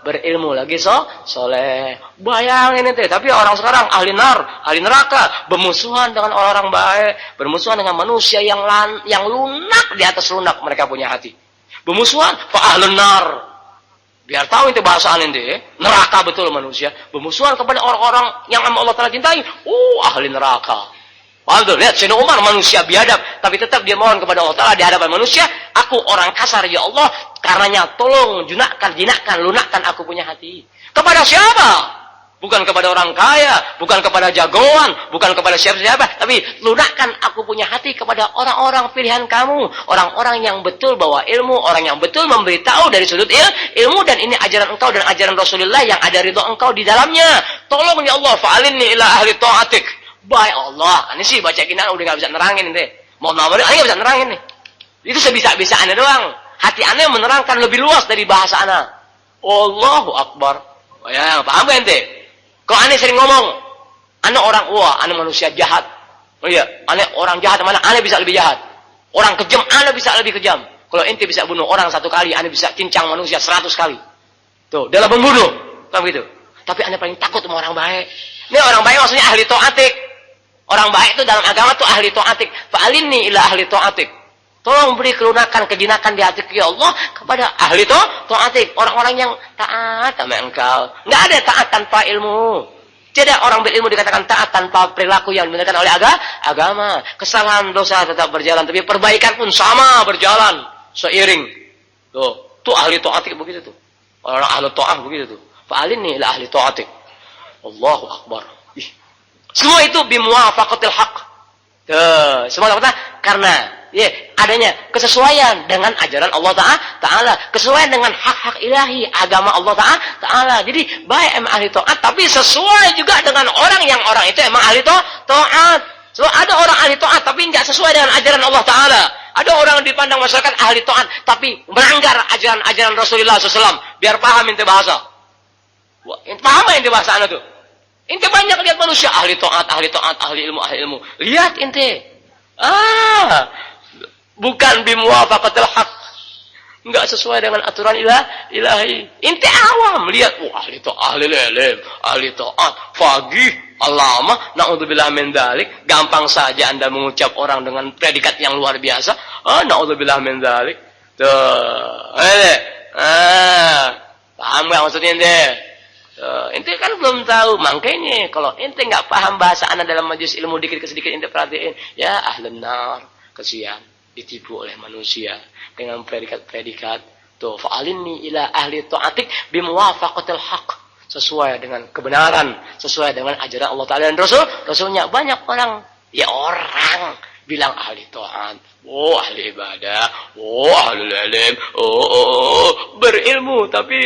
Berilmu lagi soleh. Bayangin itu. Tapi orang sekarang ahli neraka, bermusuhan dengan orang-orang baik, bermusuhan dengan manusia yang lunak, di atas lunak mereka punya hati. Bermusuhan fa ahlun nar. Biar tahu itu bahasaan ini, neraka betul manusia. Bermusuhan kepada orang-orang yang Allah Ta'ala cintai. Ahli neraka. Paham tuh? Lihat, Sayyidina Umar manusia biadab. Tapi tetap dia mohon kepada Allah Ta'ala di hadapan manusia. Aku orang kasar, ya Allah. Karenanya tolong jinakkan, lunakkan aku punya hati. Kepada siapa? Bukan kepada orang kaya, bukan kepada jagoan, bukan kepada siapa-siapa, tapi lunakkan aku punya hati kepada orang-orang pilihan kamu, orang-orang yang betul bawa ilmu, orang yang betul memberitahu dari sudut ilmu, dan ini ajaran engkau dan ajaran Rasulullah yang ada ridho engkau di dalamnya. Tolong ya Allah, fa'alinni ila ahli ta'atik. Baik Allah, ini sih baca kinan udah nggak bisa nerangin ini. Mohon maaf, aneh nggak bisa nerangin nih. Itu sebisa-bisa aneh doang. Hati aneh menerangkan lebih luas dari bahasa aneh. Allahu Akbar. Oh ya, paham gak ente? Kalau aneh sering ngomong, aneh orang aneh manusia jahat. Oh iya, aneh orang jahat mana? Aneh bisa lebih jahat. Orang kejam, aneh bisa lebih kejam. Kalau ente bisa bunuh orang 1 kali, aneh bisa cincang manusia 100 kali. Tuh, dalam membunuh, kan gitu. Tapi aneh paling takut sama orang baik. Ini orang baik maksudnya ahli ta'atik. Orang baik itu dalam agama tuh ahli ta'atik. Fa'alinni ila ahli ta'atik. Tolong beri kelunakan, kejinakan di hati ya Allah kepada ahli ta'atik. Orang-orang yang taat sama engkau. Nggak ada taat tanpa ilmu. Tidak orang berilmu dikatakan taat tanpa perilaku yang dibenarkan oleh agama. Kesalahan dosa tetap berjalan. Tapi perbaikan pun sama berjalan. Seiring. Tuh ahli ta'atik begitu tuh. Orang ahli ta'ah begitu tuh. Fa'alinni ila ahli ta'atik. Allahu Akbar. Semua itu bimuwafaqatil haq. Semua apa? Karena ya, adanya kesesuaian dengan ajaran Allah Ta'ala, kesesuaian dengan hak-hak ilahi, agama Allah Ta'ala. Jadi baik emang ahli taat, tapi sesuai juga dengan orang yang orang itu emang ahli taat. So, ada orang ahli taat tapi nggak sesuai dengan ajaran Allah Ta'ala. Ada orang dipandang masyarakat ahli taat tapi melanggar ajaran Rasulullah SAW. Biar paham ente bahasa. Wah, paham ente bahasa anda tuh? Ente banyak lihat manusia ahli taat, ahli ilmu. Lihat ente. Bukan bimuwafaqatil haq. Enggak sesuai dengan aturan ilahi. Ente awam lihat, ahli taat, ahli ilm, ahli taat, faqih, alama, na'udzubillah min dzalik. Gampang saja Anda mengucap orang dengan predikat yang luar biasa. Na'udzubillah min dzalik. Tuh. Paham enggak maksudnya ente? Ente kan belum tahu. Makanya kalau ente enggak paham bahasa Anda dalam majelis ilmu dikit ke sedikit ente perhatiin, ya ahlun nar, kesian ditipu oleh manusia dengan predikat-predikat. Tuh, fa'alinni ila ahli ta'atik bimuwafaqatil haq. Sesuai dengan kebenaran, sesuai dengan ajaran Allah Ta'ala dan Rasulnya. Banyak orang bilang ahli taat, ahli ibadah, ahli ilm, berilmu, tapi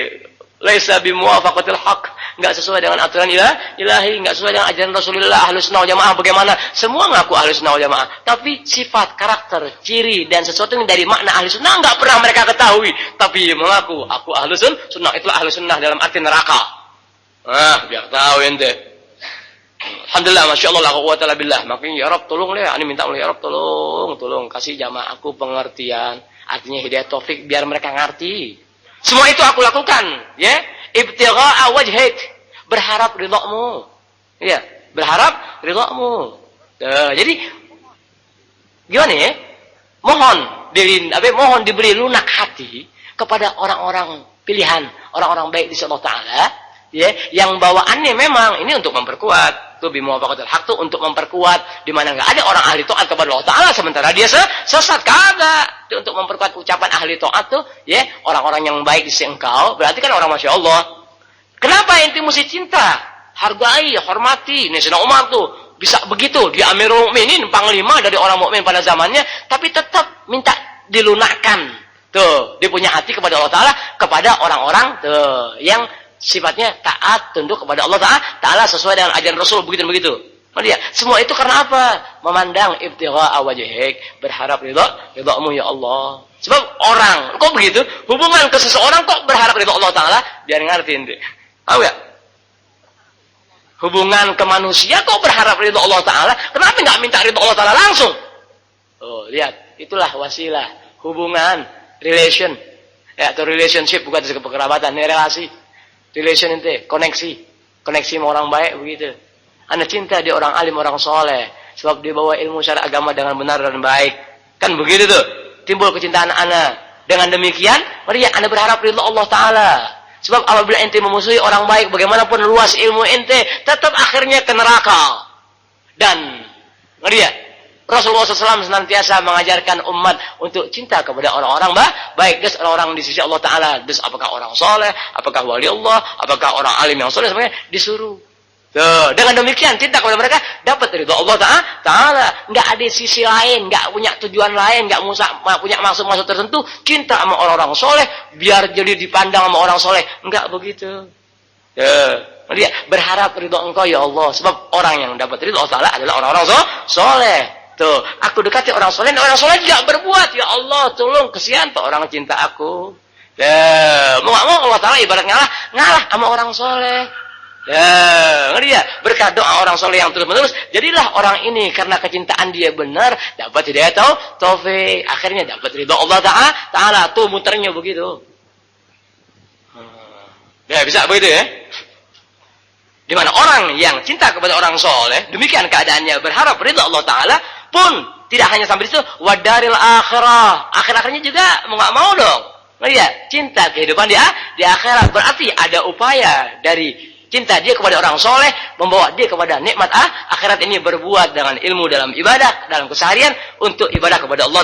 laisa bimuwafaqatil haq, enggak sesuai dengan aturan ilahi, enggak sesuai dengan ajaran Rasulullah. Ahlus sunnah wal jamaah bagaimana? Semua ngaku ahlus sunnah wal jamaah, tapi sifat, karakter, ciri dan sesuatu yang dari makna ahli sunnah enggak pernah mereka ketahui, tapi mengaku aku ahlus sunnah. Itulah ahlus sunnah dalam arti neraka. Biar tahu ente. Alhamdulillah, masya Allah, la quwwata illa billah. Makanya ya Rabb tolong deh, ani minta ya Rabb tolong kasih jamaahku pengertian, artinya hidayah taufik biar mereka ngerti. Semua itu aku lakukan, ya. Ibtigha'a wajhik, berharap ridhamu. Ya, berharap ridhamu. Jadi gimana ya? Mohon diberi lunak hati kepada orang-orang pilihan, orang-orang baik di sisi Allah Ta'ala. Ya, yang bawaannya memang ini untuk memperkuat, tuh bimuwafaqatil haq tuh untuk memperkuat, di mana enggak ada orang ahli taat kepada Allah Ta'ala sementara dia sesat, kagak. Itu untuk memperkuat ucapan ahli taat tuh, ya, orang-orang yang baik di sisi engkau, berarti kan orang masya Allah. Kenapa ente mesti cinta, hargai, hormati? Nih Sayyidina Umar tuh bisa begitu, dia Amirul Mukminin, panglima dari orang mukmin pada zamannya, tapi tetap minta dilunakkan. Tuh, dia punya hati kepada Allah Ta'ala, kepada orang-orang tuh yang sifatnya taat, tunduk kepada Allah Ta'ala sesuai dengan ajaran Rasul, begitu. Lihat, semua itu karena apa? Memandang ibtigha'a wajhik, berharap ridhamu ya Allah. Sebab orang, kok begitu? Hubungan ke seseorang kok berharap ridha Allah Ta'ala? Biar ngerti ente. Tahu ya? Hubungan ke manusia kok berharap ridha Allah Ta'ala? Kenapa enggak minta ridha Allah Ta'ala langsung? Oh, lihat, itulah wasilah hubungan, relation. Ya, atau relationship bukan kekerabatan, ini relasi. Relation ente, koneksi sama orang baik begitu. Anda cinta dia orang alim, orang soleh, sebab dia bawa ilmu syariat agama dengan benar dan baik. Kan begitu tuh, timbul kecintaan Anda. Dengan demikian, mari Anda berharap ridha Allah Ta'ala. Sebab apabila ente memusuhi orang baik, bagaimanapun luas ilmu ente, tetap akhirnya ke neraka. Dan mari Rasulullah SAW senantiasa mengajarkan umat untuk cinta kepada orang-orang baik. Des orang-orang di sisi Allah Ta'ala. Des apakah orang soleh, apakah wali Allah, apakah orang alim yang soleh, sebenarnya disuruh. Tuh, dengan demikian cinta kepada mereka dapat ridha Allah Ta'ala. Nggak ada sisi lain, nggak punya tujuan lain, nggak punya maksud-maksud tertentu. Cinta sama orang-orang soleh, biar jadi dipandang sama orang soleh. Nggak begitu. Dia berharap ridha Engkau ya Allah. Sebab orang yang dapat ridha Allah Ta'ala adalah orang-orang soleh. Tuh, aku dekati orang soleh juga berbuat. Ya Allah, tolong, kesian tuh orang cinta aku. Mau gak mau Allah Ta'ala ibarat ngalah sama orang soleh. Ngerti ya? Berkah doa orang soleh yang terus-menerus, jadilah orang ini karena kecintaan dia benar, dapat hidayah taufik. Akhirnya dapat ridha Allah Ta'ala. Tuh muternya begitu. Ya, bisa begitu ya? Di mana orang yang cinta kepada orang soleh, demikian keadaannya berharap ridha Allah Ta'ala, pun tidak hanya sampai di situ, wadaril akhirah. Akhir-akhirnya juga mau nggak mau dong. Lihat, cinta kehidupan dia di akhirat. Berarti ada upaya dari cinta dia kepada orang soleh, membawa dia kepada nikmat akhirat ini, berbuat dengan ilmu dalam ibadah, dalam keseharian, untuk ibadah kepada Allah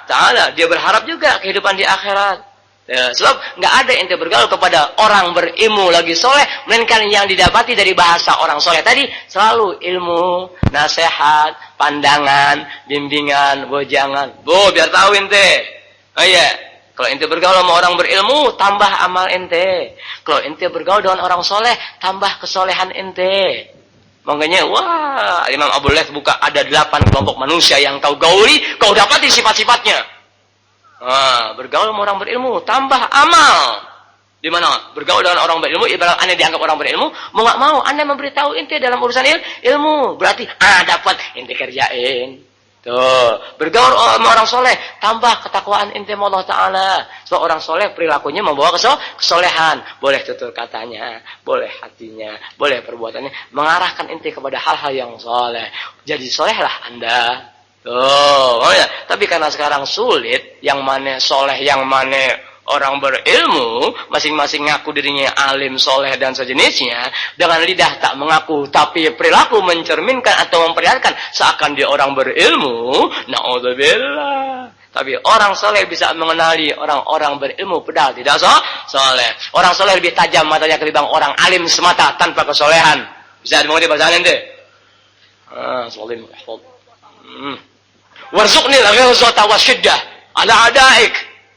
Ta'ala. Dia berharap juga kehidupan di akhirat. Ya, sebab nggak ada ente bergaul kepada orang berilmu lagi soleh, melainkan yang didapati dari bahasa orang soleh tadi selalu ilmu, nasihat, pandangan, bimbingan, bojangan. Biar tahu ente. Oh iya, kalau ente bergaul sama orang berilmu, tambah amal ente. Kalau ente bergaul dengan orang soleh, tambah kesolehan ente. Makanya, wah, Imam Abu Laith buka ada 8 kelompok manusia yang kau gauli, kau dapati sifat-sifatnya. Bergaul sama orang berilmu, tambah amal. Di mana? Bergaul dengan orang berilmu, ibarat Anda dianggap orang berilmu, mau nggak mau Anda memberitahu ente dalam urusan ilmu. Berarti, dapat ente kerjain. Tuh, bergaul sama orang soleh, tambah ketakwaan ente sama Allah Ta'ala. Sebab orang soleh perilakunya membawa kesolehan. Boleh tutur katanya, boleh hatinya, boleh perbuatannya, mengarahkan ente kepada hal-hal yang soleh. Jadi solehlah Anda. Tuh, ya. Tapi karena sekarang sulit, yang mana soleh, yang mana orang berilmu, masing-masing ngaku dirinya alim, soleh, dan sejenisnya, dengan lidah tak mengaku, tapi perilaku mencerminkan atau memperlihatkan seakan dia orang berilmu, na'udzubillah. Tapi orang soleh bisa mengenali orang-orang berilmu, padahal tidak soleh. Orang soleh lebih tajam matanya ketimbang orang alim semata tanpa kesolehan. Bisa dimengerti bahasa ente? Solim. Warzuqnil ghilzata wasyiddah ala adaik.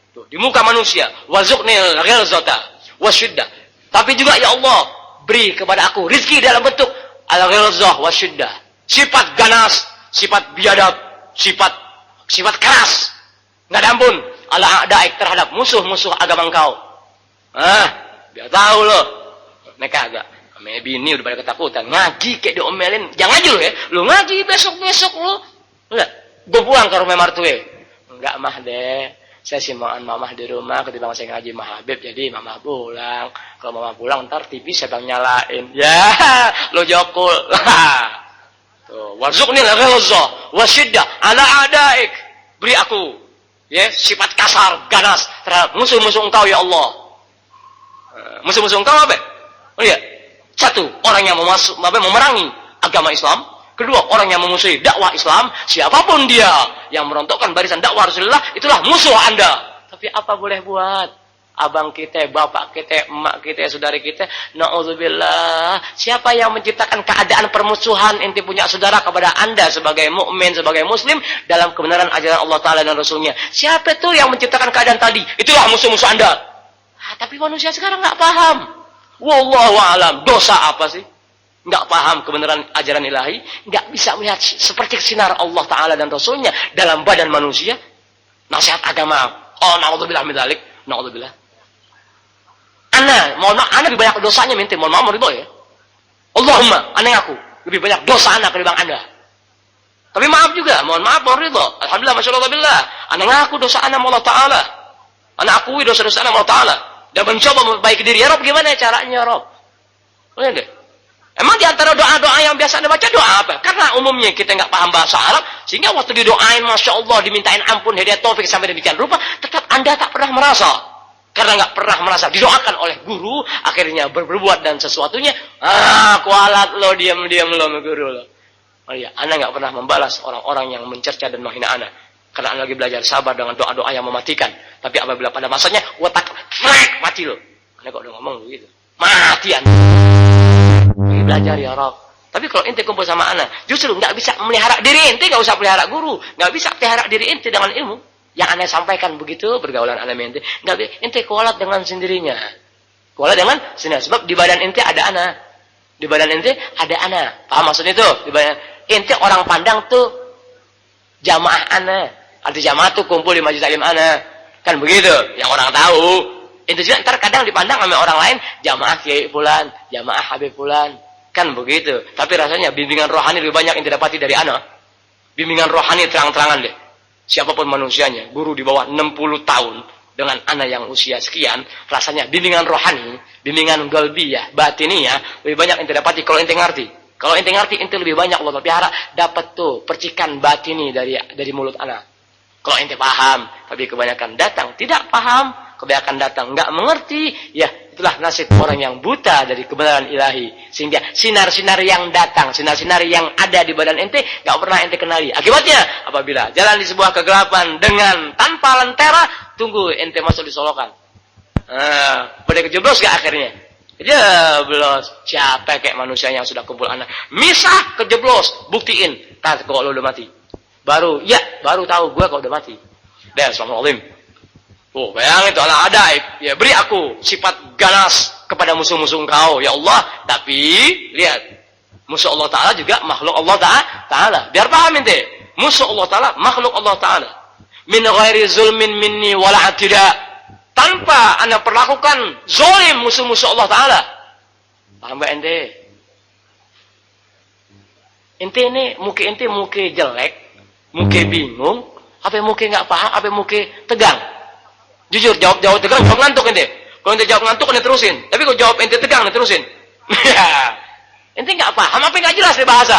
Tuh, di muka manusia, warzuqnil ghilzata wasyiddah. Tapi juga ya Allah, beri kepada aku rezeki dalam bentuk al ghilzah wasyiddah. Sifat ganas, sifat biadab, sifat keras. Enggak ada ampun ala adaik terhadap musuh-musuh agama engkau. Biar tahu loh. Mereka agak maybe ini udah pada ketakutan. Ngaji kayak diomelin. Jangan ngaji lo ya. Lu ngaji besok-besok lu. Enggak. Gue pulang ke rumah martue. Enggak mah deh. Saya simaan mamah di rumah ketimbang saya ngaji Mah Habib. Jadi mamah pulang. Kalau mamah pulang ntar TV saya bang nyalain. Ya, lo jokul. Tuh, warzuqnil ghilzah wasyiddah ala adaik. Beri aku ya sifat kasar, ganas terhadap musuh-musuh engkau ya Allah. Musuh-musuh engkau apa? Oh iya. Satu, orang yang memerangi agama Islam. Kedua, orang yang memusuhi dakwah Islam, siapapun dia yang merontokkan barisan dakwah Rasulullah, itulah musuh Anda. Tapi apa boleh buat? Abang kita, bapak kita, emak kita, saudari kita, na'udzubillah. Siapa yang menciptakan keadaan permusuhan ente punya saudara kepada Anda sebagai mukmin, sebagai muslim dalam kebenaran ajaran Allah Ta'ala dan Rasulnya? Siapa itu yang menciptakan keadaan tadi? Itulah musuh-musuh Anda. Tapi manusia sekarang nggak paham. Wallahu a'lam. Dosa apa sih? Nggak paham kebenaran ajaran ilahi, nggak bisa melihat seperti sinar Allah Ta'ala dan Rasulnya dalam badan manusia. Nasihat agama, na'udzubillah min dzalik, na'udzubillah. Mohon maaf, lebih banyak dosanya minta, mohon maaf, ridho ya. Allahumma, aku lebih banyak dosa ketimbang Anda. Tapi maaf juga, mohon maaf, mohon ridho. Alhamdulillah, masyaallah billah. Ngaku dosa sama Allah Ta'ala. Akui dosa-dosa sama Allah Ta'ala. Dan mencoba memperbaiki diri. Ya Rob, gimana caranya Rob? Deh. Emang di antara doa-doa yang biasa Anda baca doa apa? Karena umumnya kita nggak paham bahasa Arab, sehingga waktu didoain, Masya Allah, dimintain ampun, hidayah taufik sampai demikian rupa, tetap Anda tak pernah merasa. Karena nggak pernah merasa. Didoakan oleh guru, akhirnya berbuat dan sesuatunya, kualat lo, diam lo, guru lo. Oh iya, Anda nggak pernah membalas orang-orang yang mencerca dan menghina Anda. Karena Anda lagi belajar sabar dengan doa-doa yang mematikan. Tapi apabila pada masanya, watak, mati lo. Anda kok udah ngomong begitu. Mati Anda. Belajar ya Rob. Tapi kalau ente kumpul sama anak, justru nggak bisa melihara diri ente, nggak usah pelihara guru, nggak bisa pelihara diri ente dengan ilmu yang anda sampaikan begitu pergaulan anak ente, nggak bisa ente kualat dengan sendirinya, kualat dengan sendirinya. Sebab di badan ente ada anak, di badan ente ada anak, paham maksudnya itu? Di badan ente orang pandang tuh jamaah anak, arti jamaah tuh kumpul di majelis taklim anak, kan begitu? Yang orang tahu. Itu juga ntar kadang dipandang sama orang lain, jamaah kiai fulan, jamaah habib fulan, kan begitu. Tapi rasanya bimbingan rohani lebih banyak yang didapati dari anak. Bimbingan rohani terang-terangan deh. Siapapun manusianya, guru di bawah 60 tahun dengan anak yang usia sekian, rasanya bimbingan rohani, bimbingan qalbiyah, batiniyah lebih banyak yang didapati kalau ente ngerti. Kalau ente ngerti, ente lebih banyak Allah pelihara dapat tuh percikan batini dari mulut anak. Kalau ente paham, tapi kebanyakan datang tidak paham, kebanyakan datang nggak mengerti, ya itulah nasib orang yang buta dari kebenaran ilahi. Sehingga sinar-sinar yang datang, sinar-sinar yang ada di badan ente nggak pernah ente kenali. Akibatnya apabila jalan di sebuah kegelapan dengan tanpa lentera, tunggu ente masuk di solokan. Pada kejeblos gak akhirnya? Jeblos. Siapa kayak manusia yang sudah kumpul anak? Misah, kejeblos. Buktiin. Kata kok lo udah mati. Baru tahu gue kok udah mati. Dan Assalamualaikum. Oh, bayangin itu ala adaib. Ya, beri aku sifat ganas kepada musuh-musuh engkau, ya Allah. Tapi, lihat. Musuh Allah Ta'ala juga makhluk Allah Ta'ala. Biar paham ente. Musuh Allah Ta'ala, makhluk Allah Ta'ala. Min ghairi zulmin minni wala atida. Tanpa anda perlakukan zolim musuh-musuh Allah Ta'ala. Paham gak ente? Ente ini, muka ente muka jelek. Muka bingung. Apa muka gak paham, apa muka tegang. Jujur, jawab tegang, jawab ngantuk ente. Kalau ente jawab ngantuk, ente terusin. Tapi kalau jawab ente tegang, ente terusin. Ente nggak paham, apa nggak jelas di bahasa?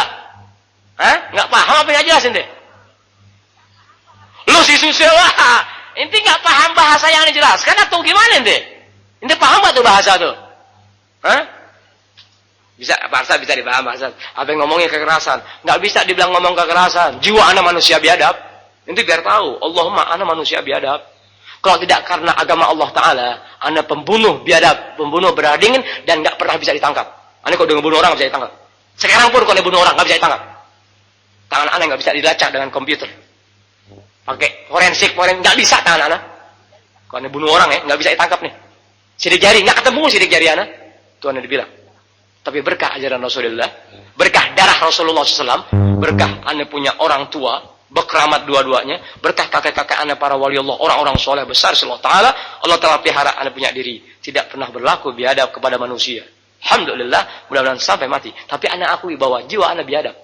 Hah? Nggak paham, apa nggak jelas ente? Lu si susah, wah. Ente nggak paham bahasa yang dijelaskan atau gimana ente? Ente paham nggak tuh bahasa tuh? Hah? Bisa, bahasa bisa dipaham bahasa. Apa yang ngomongnya kekerasan? Nggak bisa dibilang ngomong kekerasan. Jiwa anak manusia biadab. Ente biar tahu, Allahumma anak manusia biadab. Kalau tidak karena agama Allah Ta'ala, anak pembunuh biadab, pembunuh berdarah dingin, dan nggak pernah bisa ditangkap. Anak kalau udah ngebunuh orang nggak bisa ditangkap. Sekarang pun kalau bunuh orang nggak bisa ditangkap. Tangan anak nggak bisa dilacak dengan komputer. Pakai forensik nggak bisa tangan anak. Kalau bunuh orang ya nggak bisa ditangkap nih. Sidik jari nggak ketemu sidik jari anak. Tuhan yang dibilang. Tapi berkah ajaran Rasulullah, berkah darah Rasulullah SAW, berkah anak punya orang tua, berkeramat dua-duanya, berkah kakek-kakek anak para wali Allah, orang-orang soleh besar Allah Ta'ala pelihara anak punya diri, tidak pernah berlaku biadab kepada manusia. Alhamdulillah, mudah-mudahan sampai mati. Tapi anak akui bahwa jiwa anak biadab.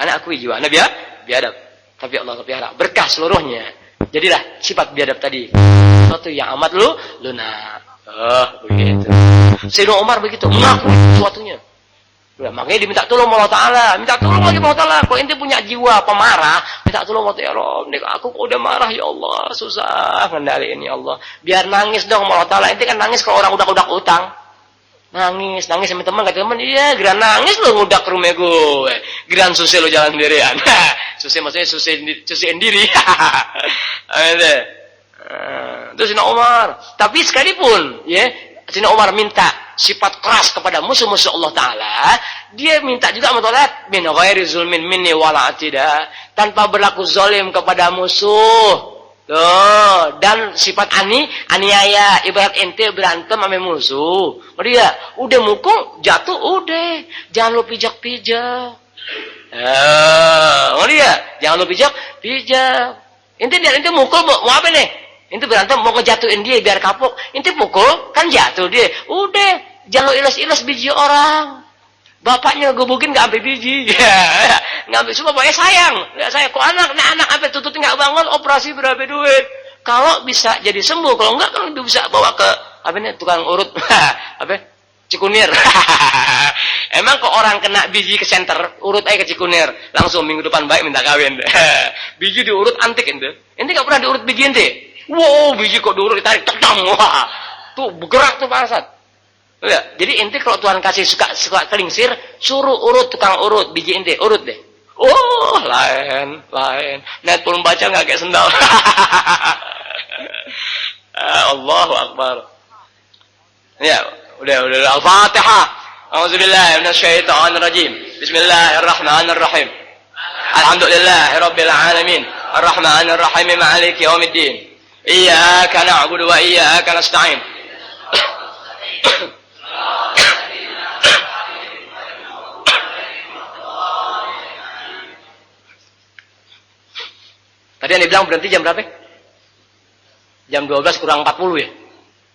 Anak akui jiwa anak biadab. Tapi Allah pelihara berkah seluruhnya. Jadilah sifat biadab tadi. Sesuatu yang amat lunak. Begitu. Sayyidina Umar begitu, mengakui sesuatunya. Udah, makanya diminta tolong Allah Ta'ala. Minta tolong lagi Allah Ta'ala. Kalau ente punya jiwa pemarah, minta tolong Allah Ta'ala. Aku kok udah marah ya Allah. Susah ngendaliin ya Allah. Biar nangis dong Allah Ta'ala. Ente kan nangis kalau orang udak-udak utang. Nangis sama teman, kata teman, iya, geran nangis lo ngudak ke rumah gue. Geran susah lo jalan sendirian. Susah maksudnya susahin diri. Itu Sayyidina Umar. Tapi sekalipun, ya, Sayyidina Umar minta sifat keras kepada musuh-musuh Allah Ta'ala, dia minta juga sama Allah, min ghairi zulmin minni wala atida, tanpa berlaku zalim kepada musuh. Tuh, dan sifat aniaya, ibarat ente berantem sama musuh. Dia udah mukul, jatuh udah, jangan lu pijak-pijak. Dia jangan lu pijak-pijak. Ente mukul mau apa nih? Ente berantem mau ngejatuhin dia biar kapok. Ente pukul kan jatuh dia. Udah, jangan lu ilas-ilas biji orang. Bapaknya gebukin nggak sampai biji, nggak sampai semua. Bapaknya sayang, nggak sayang. Kok anak sampai tututnya nggak bangun, operasi berapa duit? Kalau bisa jadi sembuh, kalau enggak kan bisa bawa ke apa ini tukang urut, apa? Cikunir. Emang kok orang kena biji ke center, urut aja ke Cikunir, langsung minggu depan baik minta kawin. Biji diurut antik ente nggak pernah diurut biji ente. Wow, biji kok diurut ditarik, tendang, wah, tuh bergerak tuh parasat. Ya, jadi ente kalau Tuhan kasih suka kelingsir, suruh urut tukang urut biji ente, urut deh. Oh, lain. Net pun baca nggak kayak sendal. Allahu Akbar. Ya, udah. Al-Fatihah. A'udzubillahi minasyaitonirrajim. Bismillahirrahmanirrahim. Alhamdulillahirabbil alamin. Arrahmanir rahim maliki yaumiddin. Iyyaka na'budu wa iyyaka nasta'in. Tadi yang dibilang berhenti jam berapa? Jam 12 kurang 40 ya?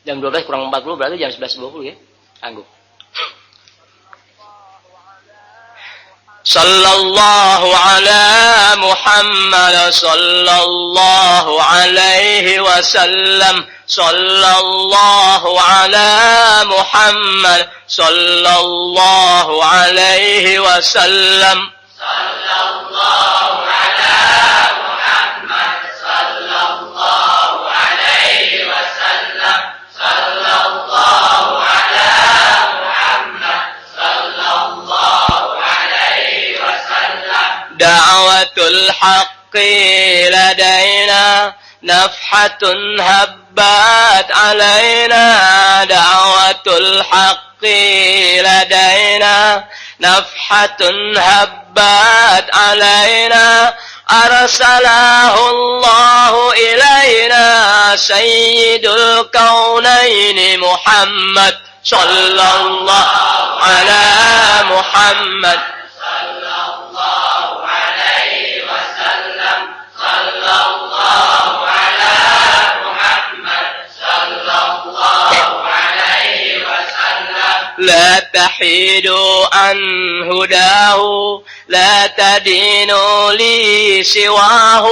Jam 12 kurang 40 berarti jam 11.20 ya? Tangguh. Sallallahu ala Muhammad sallallahu alaihi wasallam. Sallallahu ala Muhammad sallallahu alaihi wasallam. Sallallahu ala Muhammad sallallahu alaihi wasallam. Sallallahu ala Muhammad sallallahu alaihi wasallam. Da'watul haqqi ladaina نفحة هبت علينا دعوة الحق لدينا نفحة هبت علينا أرسله الله إلينا سيد الكونين محمد صلى الله على محمد صلى الله عليه وسلم صلى الله على محمد صلى الله عليه وسلم لا تحيدوا عن هداه لا تدينوا لي سواه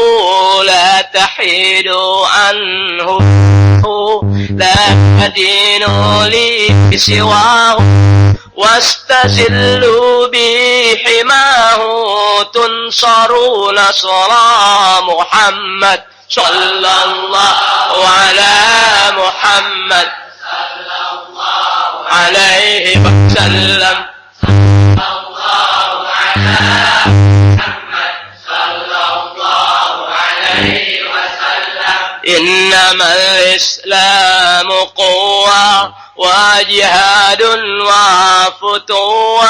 لا تحيدوا عنه لا تدينوا لي سواه واستزلوا بحماه تنصروا نصر محمد صلى الله على محمد صلى الله عليه وسلم إنما الإسلام قوة وجهاد وفتوى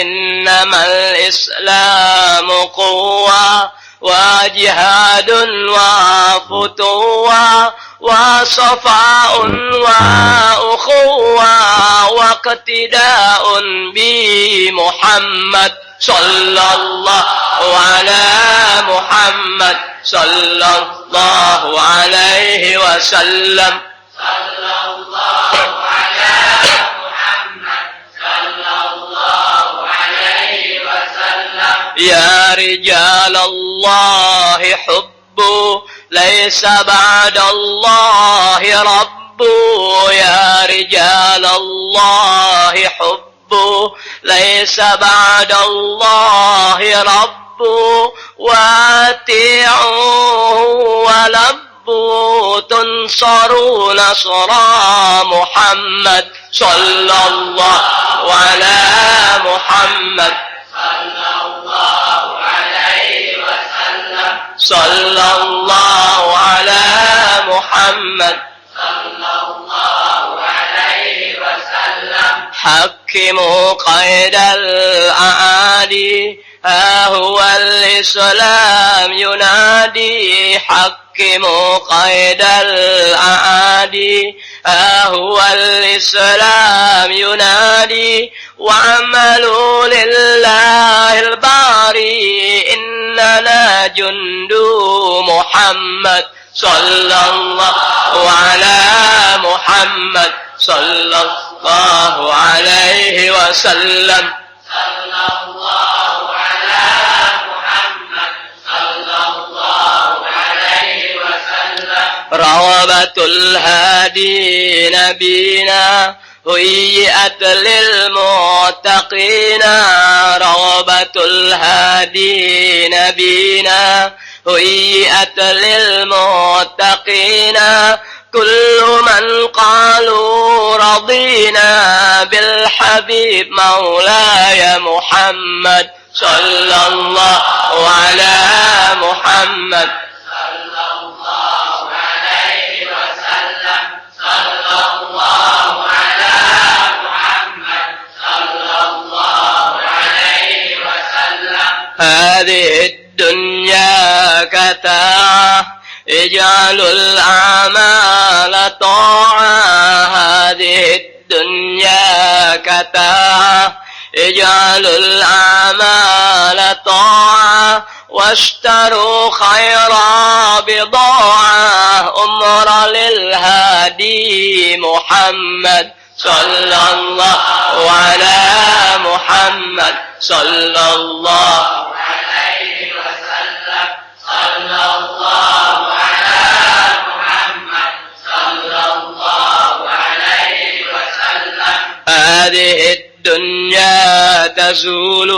إنما الإسلام قوة وجهاد وفتوى وصفاء وأخوة واقتداء بمحمد صلى الله على محمد صلى الله عليه وسلم صلى الله على محمد صلى الله عليه وسلم يا رجال الله حبوا ليس بعد الله رب يا رجال الله حبوا ليس بعد الله رب واتعوه ولبوا تنصروا نصر محمد صلى الله على محمد صلى الله عليه وسلم صلى الله على محمد صلى الله عليه وسلم حكموا قيد الأعادي ها هو الإسلام ينادي حكموا قيد الأعادي ها هو الإسلام ينادي وعملوا لله الباري إننا جند محمد صلى الله على محمد صلى الله عليه وسلم صلى الله على محمد صلى الله عليه وسلم روضة الهادي نبينا هيئت للمتقين روضة الهادي نبينا هيئت للمتقين كل من قالوا رضينا بالحبيب مولاي محمد صلى الله على محمد صلى الله عليه وسلم صلى الله على محمد صلى الله عليه وسلم هذه الدنيا كتاعة اجعلوا الأعمال طاعة هذه الدنيا كتاعة اجعلوا الأعمال طاعة واشتروا خير بضاعة أمر للهادي محمد صلى الله على محمد صلى الله عليه وسلم صلى الله على محمد صلى الله عليه وسلم هذه الدنيا تزول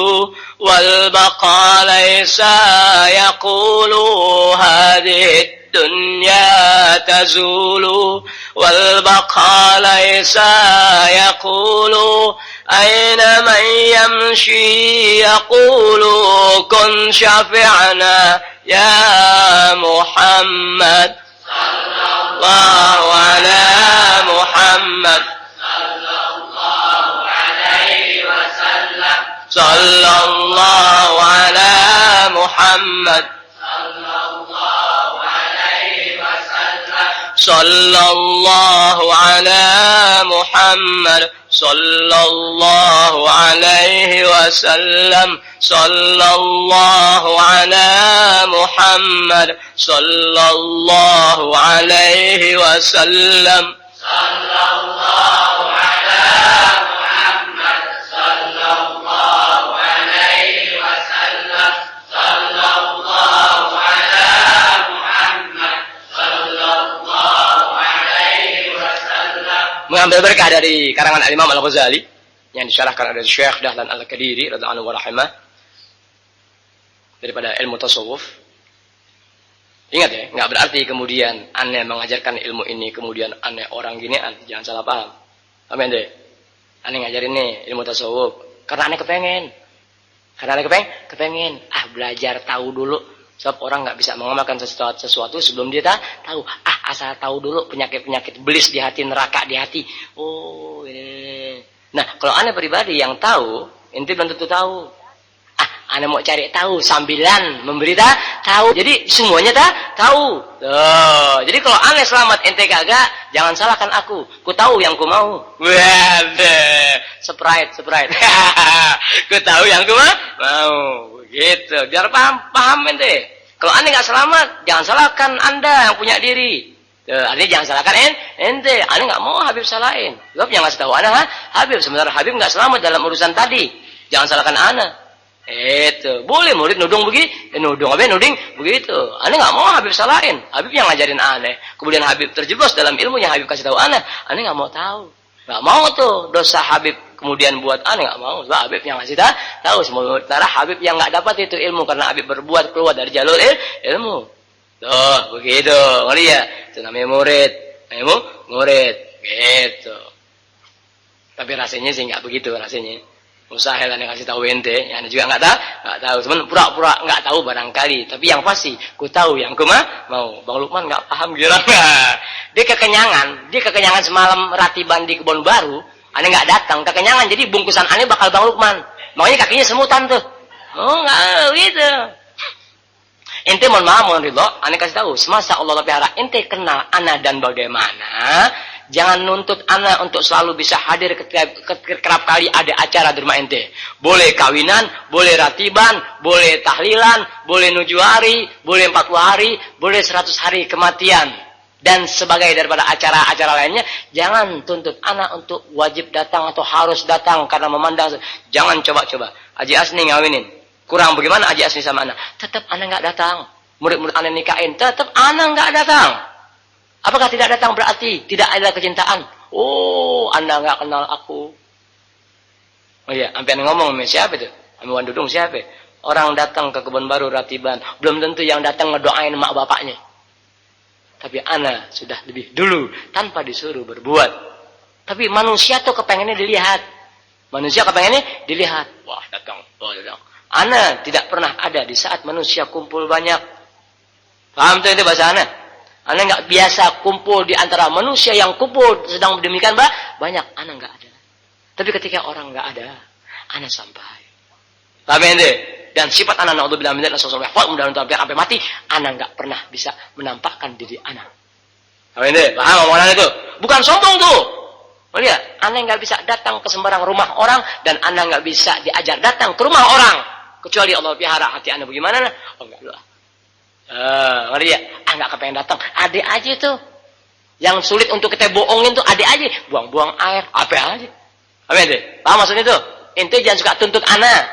والبقاء ليس يقول هذه الدنيا تزول والبقاء ليس يقول أين من يمشي يقول كن شفيعنا يا محمد صلى الله على محمد صلى الله على محمد صلى الله على محمد صلى الله عليه وسلم صلى الله على محمد صلى الله عليه وسلم صلى الله على محمد صلى الله عليه وسلم صلى الله على محمد صلى الله عليه وسلم. Mengambil berkah dari karangan Imam Al-Ghazali yang disyarahkan oleh Syekh Dahlan Al-Qadiri radhiyallahu anhu daripada ilmu tasawuf. Ingat ya, nggak berarti kemudian aneh mengajarkan ilmu ini kemudian aneh orang ginian, jangan salah paham. Amin deh. Aneh ngajarin nih ilmu tasawuf karena aneh kepengen. Karena aneh kepengen belajar tahu dulu. Sebab orang nggak bisa mengamalkan sesuatu sebelum dia tahu. Asal tahu dulu penyakit-penyakit belis di hati, neraka di hati. Oh, Nah, kalau aneh pribadi yang tahu, ente belum tentu tahu. Anda mau cari tahu sambilan memberita tahu. Jadi semuanya tahu. Jadi kalau aneh selamat ente kagak, jangan salahkan aku. Ku tahu yang ku mau. Wah, Sprite. Ku tahu yang ku mau. Begitu. Biar paham ente. Kalau aneh nggak selamat, jangan salahkan Anda yang punya diri. Aneh jangan salahkan ente. Aneh nggak mau Habib salahin. Sebab yang ngasih tahu aneh Habib. Sebenarnya Habib nggak selamat dalam urusan tadi. Jangan salahkan aneh. Boleh murid nudung begitu, nuding begitu. Aneh nggak mau Habib salahin. Habib yang ngajarin aneh. Kemudian Habib terjeblos dalam ilmunya, Habib kasih tahu aneh nggak mau tahu. Nggak mau tuh dosa Habib kemudian buat aneh nggak mau. Sebab Habib yang ngasih tahu. Sementara Habib yang nggak dapat itu ilmu karena Habib berbuat keluar dari jalur ilmu. Tuh begitu, ngerti ya? Itu namanya murid, murid, gitu. Tapi rasanya sih nggak begitu rasanya. Mustahil aneh kasih tahu ente, yang juga nggak tahu. Cuman pura-pura nggak tahu barangkali. Tapi yang pasti, ku tahu yang ku mau. Bang Lukman nggak paham girang. Dia kekenyangan semalam ratiban di Kebon Baru. Aneh nggak datang, kekenyangan. Jadi bungkusan aneh bakal Bang Lukman. Makanya kakinya semutan tuh. Oh nggak gitu. Ente mohon maaf, mohon ridho. Aneh kasih tahu, semasa Allah pelihara ente kenal ana dan bagaimana. Jangan nuntut anak untuk selalu bisa hadir kerap kali ada acara di rumah ente. Boleh kawinan, boleh ratiban, boleh tahlilan, boleh 7 hari, boleh 40 hari, boleh 100 hari kematian. Dan sebagai daripada acara-acara lainnya, jangan tuntut anak untuk wajib datang atau harus datang karena memandang. Jangan coba-coba. Haji Asni ngawinin. Kurang bagaimana Haji Asni sama anak? Tetap anak nggak datang. Murid-murid anak nikahin, tetap anak nggak datang. Apakah tidak datang berarti tidak ada kecintaan? Oh, Anda nggak kenal aku. Oh iya, sampai ngomong sama siapa itu? Sama Wan Dudung siapa? Orang datang ke Kebon Baru ratiban, belum tentu yang datang ngedoain mak bapaknya. Tapi Anda sudah lebih dulu tanpa disuruh berbuat. Tapi manusia tuh kepengennya dilihat. Manusia kepengennya dilihat. Wah, datang. Anda tidak pernah ada di saat manusia kumpul banyak. Paham tuh itu bahasa Anda? Anda nggak biasa kumpul di antara manusia yang kumpul sedang demikian banyak. Anda nggak ada. Tapi ketika orang nggak ada, Anda sampai. Paham ente? Dan sifat Anda naudzubillah min dzalik sampai mati, Anda nggak pernah bisa menampakkan diri Anda. Paham ente? Paham omongan itu? Bukan sombong tuh. Lihat, Anda nggak bisa datang ke sembarang rumah orang dan Anda nggak bisa diajar datang ke rumah orang kecuali Allah pelihara hati Anda bagaimana? Oh enggak dulu. Ngerti ya? Nggak kepengen datang. Adik aja tuh. Yang sulit untuk kita bohongin tuh adik aja. Buang-buang air. Apa aja. Apa itu? Paham maksudnya tuh? Ente jangan suka tuntut anak.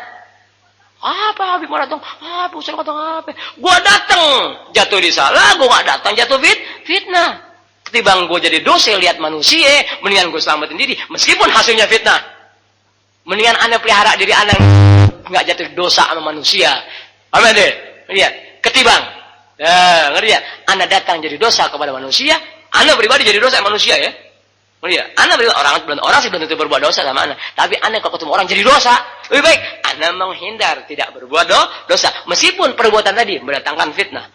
Apa Habib mau datang? Apa usah datang apa? Gua datang. Jatuh di salah. Gua nggak datang. Jatuh fitnah. Ketimbang gua jadi dosa lihat manusia. Mendingan gua selamatin diri. Meskipun hasilnya fitnah. Mendingan anda pelihara diri anda. nggak jatuh dosa sama manusia. Amin deh. Lihat, ketimbang. Ya, ngerti ya? Anda datang jadi dosa kepada manusia, Anda pribadi jadi dosa sama manusia ya. Lihat, Anda pribadi orang sih belum tentu berbuat dosa sama Anda, tapi Anda kalau ketemu orang jadi dosa, lebih baik Anda menghindar tidak berbuat dosa, meskipun perbuatan tadi mendatangkan fitnah,